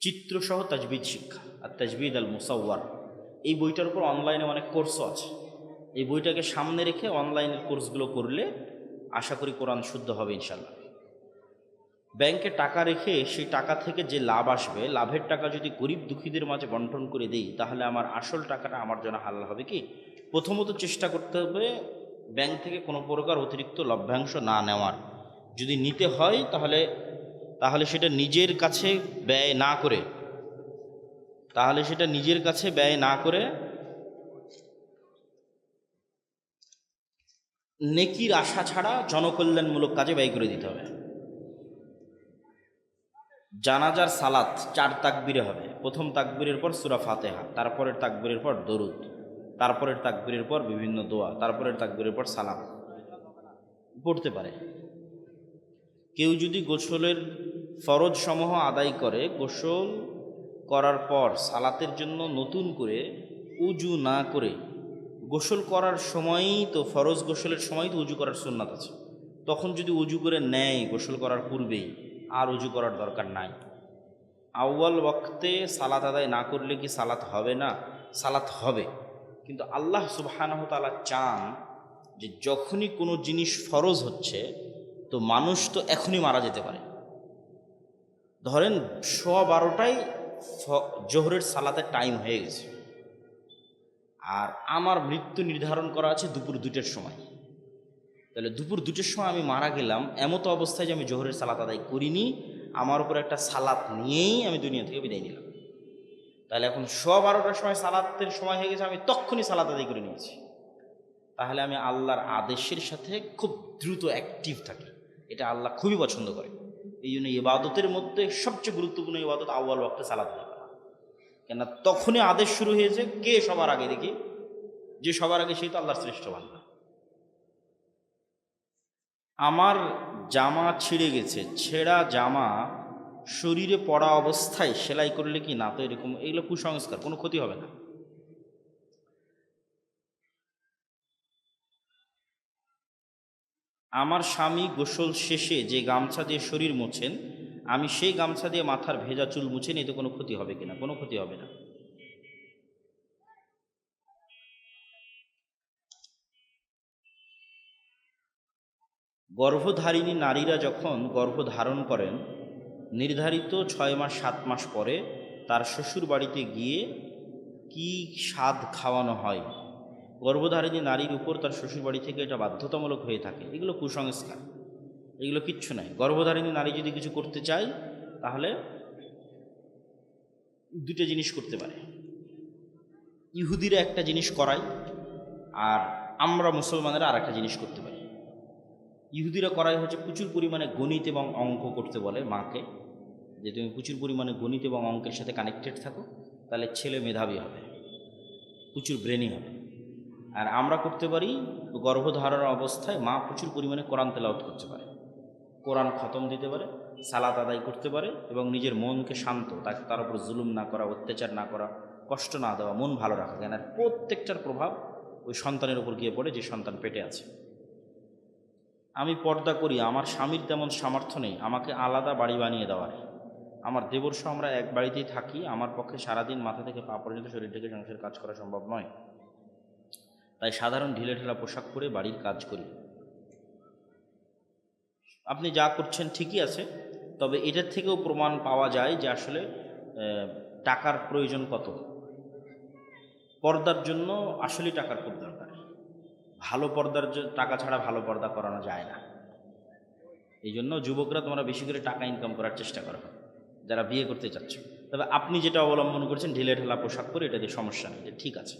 চিত্রসহ তাজবিদ শিক্ষা, আর তাজবিদ আল মুসাওয়ার। এই বইটার উপর অনলাইনে অনেক কোর্সও আছে। এই বইটাকে সামনে রেখে অনলাইনের কোর্সগুলো করলে আশা করি কোরআন শুদ্ধ হবে ইনশাল্লাহ। ব্যাংকে টাকা রেখে সেই টাকা থেকে যে লাভ আসবে, লাভের টাকা যদি গরিব দুঃখীদের মাঝে বন্টন করে দিই, তাহলে আমার আসল টাকাটা আমার জন্য হালাল হবে কি? প্রথমত চেষ্টা করতে হবে ব্যাংক থেকে কোনো প্রকার অতিরিক্ত লভ্যাংশ না নেওয়ার। যদি নিতে হয় তাহলে তাহলে সেটা নিজের কাছে ব্যয় না করে নেকির আশা ছাড়া জনকল্যাণমূলক কাজে ব্যয় করে দিতে হবে। জানাজার সালাত 4 তাকবীরে হবে। প্রথম তাকবীরের পর সূরা ফাতিহা, তারপরের তাকবীরের পর দরুদ, তারপরের তাকবীরের পর বিভিন্ন দোয়া, তারপরের তাকবীরের পর সালাম পড়তে পারে। কেউ যদি গোসলের ফরজ সমূহ আদায় করে, গোসল করার পর সালাতের জন্য নতুন করে উজু না করে, গোসল করার সময়ই তো ফরজ, গোসলের সময়ই তো উজু করার সুন্নাত আছে, তখন যদি উজু করে নেয় গোসল করার পূর্বেই, আর উজু করার দরকার নাই। আউয়াল ওয়াক্তে সালাত আদায় না করলে কি সালাত হবে না? সালাত হবে, কিন্তু আল্লাহ সুবহানাহু ওয়া তাআলা চান যে যখনই কোনো জিনিস ফরজ হচ্ছে, তো মানুষ তো এখনই মারা যেতে পারে। ধরেন 12:15টায় জোহরের সালাতের টাইম হয়ে গেছে, আর আমার মৃত্যু নির্ধারণ করা আছে দুপুর 2টার সময়। তাহলে দুপুর 2টার সময় আমি মারা গেলাম, এমতো অবস্থায় যে আমি জোহরের সালাত আদায় করিনি, আমার উপর একটা সালাত নিয়েই আমি দুনিয়া থেকে বিদায় নিলাম। তাহলে এখন 12:15টার সময় সালাতের সময় হয়ে গেছে, আমি তখনই সালাত আদায় করে নিয়েছি। তাহলে আমি আল্লাহর আদেশের সাথে খুব দ্রুত অ্যাক্টিভ থাকি, এটা আল্লাহ খুবই পছন্দ করে। এই জন্য ইবাদতের মধ্যে সবচেয়ে গুরুত্বপূর্ণ ইবাদত আউয়াল ওয়াক্তে সালাত আদায় করা। কেন তখনই আদেশ শুরু হয়েছে, কে সবার আগে দেখি? যে সবার আগে সেই তো আল্লাহর শ্রেষ্ঠ বান্দা। আমার জামা ছিঁড়ে গেছে, ছেঁড়া জামা শরীরে পড়া অবস্থায় সেলাই করলে কি? না তো, এরকম এগুলো কুসংস্কার, কোনো ক্ষতি হবে না। আমার স্বামী গোসল শেষে যে গামছা দিয়ে শরীর মোছেন, আমি সেই গামছা দিয়ে মাথার ভেজা চুল মুছে নিই, এতে কোনো ক্ষতি হবে কিনা? কোনো ক্ষতি হবে না। গর্ভধারিণী নারীরা যখন গর্ভধারণ করেন, নির্ধারিত 6 মাস 7 মাস পরে তার শ্বশুর বাড়িতে গিয়ে কি স্বাদ খাওয়ানো হয়? গর্ভধারিণী নারীর উপর তার শ্বশুর বাড়ি থেকে এটা বাধ্যতামূলক হয়ে থাকে। এগুলো কুসংস্কার, এগুলো কিচ্ছু নাই। গর্ভধারিণী নারী যদি কিছু করতে চায়, তাহলে দুটো জিনিস করতে পারে। ইহুদিরা একটা জিনিস করায়, আর আমরা মুসলমানেরা আর একটা জিনিস করতে পারি। ইহুদিরা করাই হচ্ছে প্রচুর পরিমাণে গণিত এবং অঙ্ক করতে বলে মাকে, যে তুমি প্রচুর পরিমাণে গণিত এবং অঙ্কের সাথে কানেক্টেড থাকো, তাহলে ছেলে মেধাবী হবে, প্রচুর ব্রেনি হবে। আর আমরা করতে পারি, গর্ভধারণ অবস্থায় মা প্রচুর পরিমাণে কোরআন তেলাওয়াত করতে পারে, কোরআন খতম দিতে পারে, সালাত আদায় করতে পারে, এবং নিজের মনকে শান্ত, তাকে তার উপর জুলুম না করা, অত্যাচার না করা, কষ্ট না দেওয়া, মন ভালো রাখা। কেন প্রত্যেকটার প্রভাব ওই সন্তানের উপর গিয়ে পড়ে যে সন্তান পেটে আছে। আমি পর্দা করি, আমার স্বামীর তেমন সামর্থ্য নেই আমাকে আলাদা বাড়ি বানিয়ে দেওয়ার। আমার দেবরসহ আমরা এক বাড়িতেই থাকি, আমার পক্ষে সারাদিন মাথা থেকে পা পর্যন্ত শরীর থেকে সংসারের কাজ করা সম্ভব নয়, তাই সাধারণ ঢিলেঢালা পোশাক পরে বাড়ির কাজ করি। আপনি যা করছেন ঠিকই আছে, তবে এটার থেকেও প্রমাণ পাওয়া যায় যে আসলে টাকার প্রয়োজন কত। পর্দার জন্য আসলেই টাকার খুব দরকার। ভালো পর্দার টাকা ছাড়া ভালো পর্দা করানো যায় না। এই জন্য যুবকরা তোমরা বেশি করে টাকা ইনকাম করার চেষ্টা করো, যারা বিয়ে করতে চাচ্ছ। তবে আপনি যেটা অবলম্বন করছেন ঢিলে ঢালা পোশাক পরে, এটা দিয়ে সমস্যা নেই, এটা ঠিক আছে।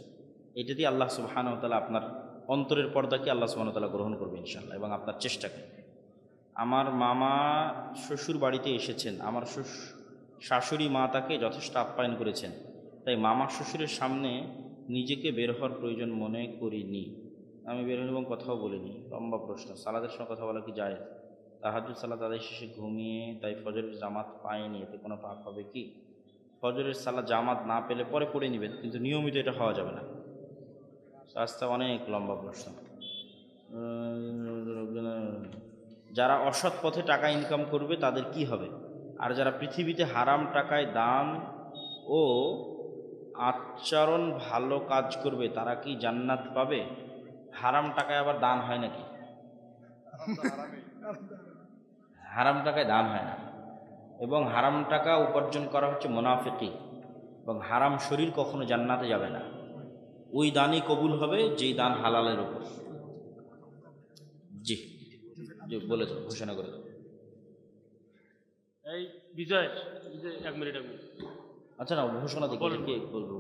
এটা দিয়ে আল্লাহ সুবহানাহু ওয়া তাআলা আপনার অন্তরের পর্দাকে আল্লাহ সুবহানাহু ওয়া তাআলা গ্রহণ করবে ইনশাআল্লাহ, এবং আপনার চেষ্টাকে। আমার মামা শ্বশুর বাড়িতে এসেছেন, আমার শাশুড়ি মা তাকে যথেষ্ট আপ্যায়ন করেছেন, তাই মামা শ্বশুরের সামনে নিজেকে বের হওয়ার প্রয়োজন মনে করিনি। আমি বের হই এবং কথাও বলিনি। লম্বা প্রশ্ন। সালাদের সময় কথা বলা কি যায়? তাহাজ্জুদ সালাত আদায় শেষে ঘুমিয়ে তাই ফজরের জামাত পায়নি, এতে কোনো পাপ হবে কি? ফজরের সালাত জামাত না পেলে পরে পড়ে নেবেন, কিন্তু নিয়মিত এটা হওয়া যাবে না। রাস্তা অনেক লম্বা প্রশ্ন। যারা অসৎ পথে টাকা ইনকাম করবে তাদের কি হবে? আর যারা পৃথিবীতে হারাম টাকায় দান ও আচরণ ভালো কাজ করবে তারা কি জান্নাত পাবে? হারাম টাকায় আবার দান হয় নাকি? হারাম টাকায় দান হয় না, এবং হারাম টাকা উপার্জন করা হচ্ছে মুনাফিকি, এবং হারাম শরীর কখনো জান্নাতে যাবে না। ওই দানই কবুল হবে যেই দান হালালের উপর। জি জি, বলে দাও, ঘোষণা করে দাও। এই বিজয়, 1 মিনিট। আচ্ছা না, ঘোষণা দিকে কে বলবো?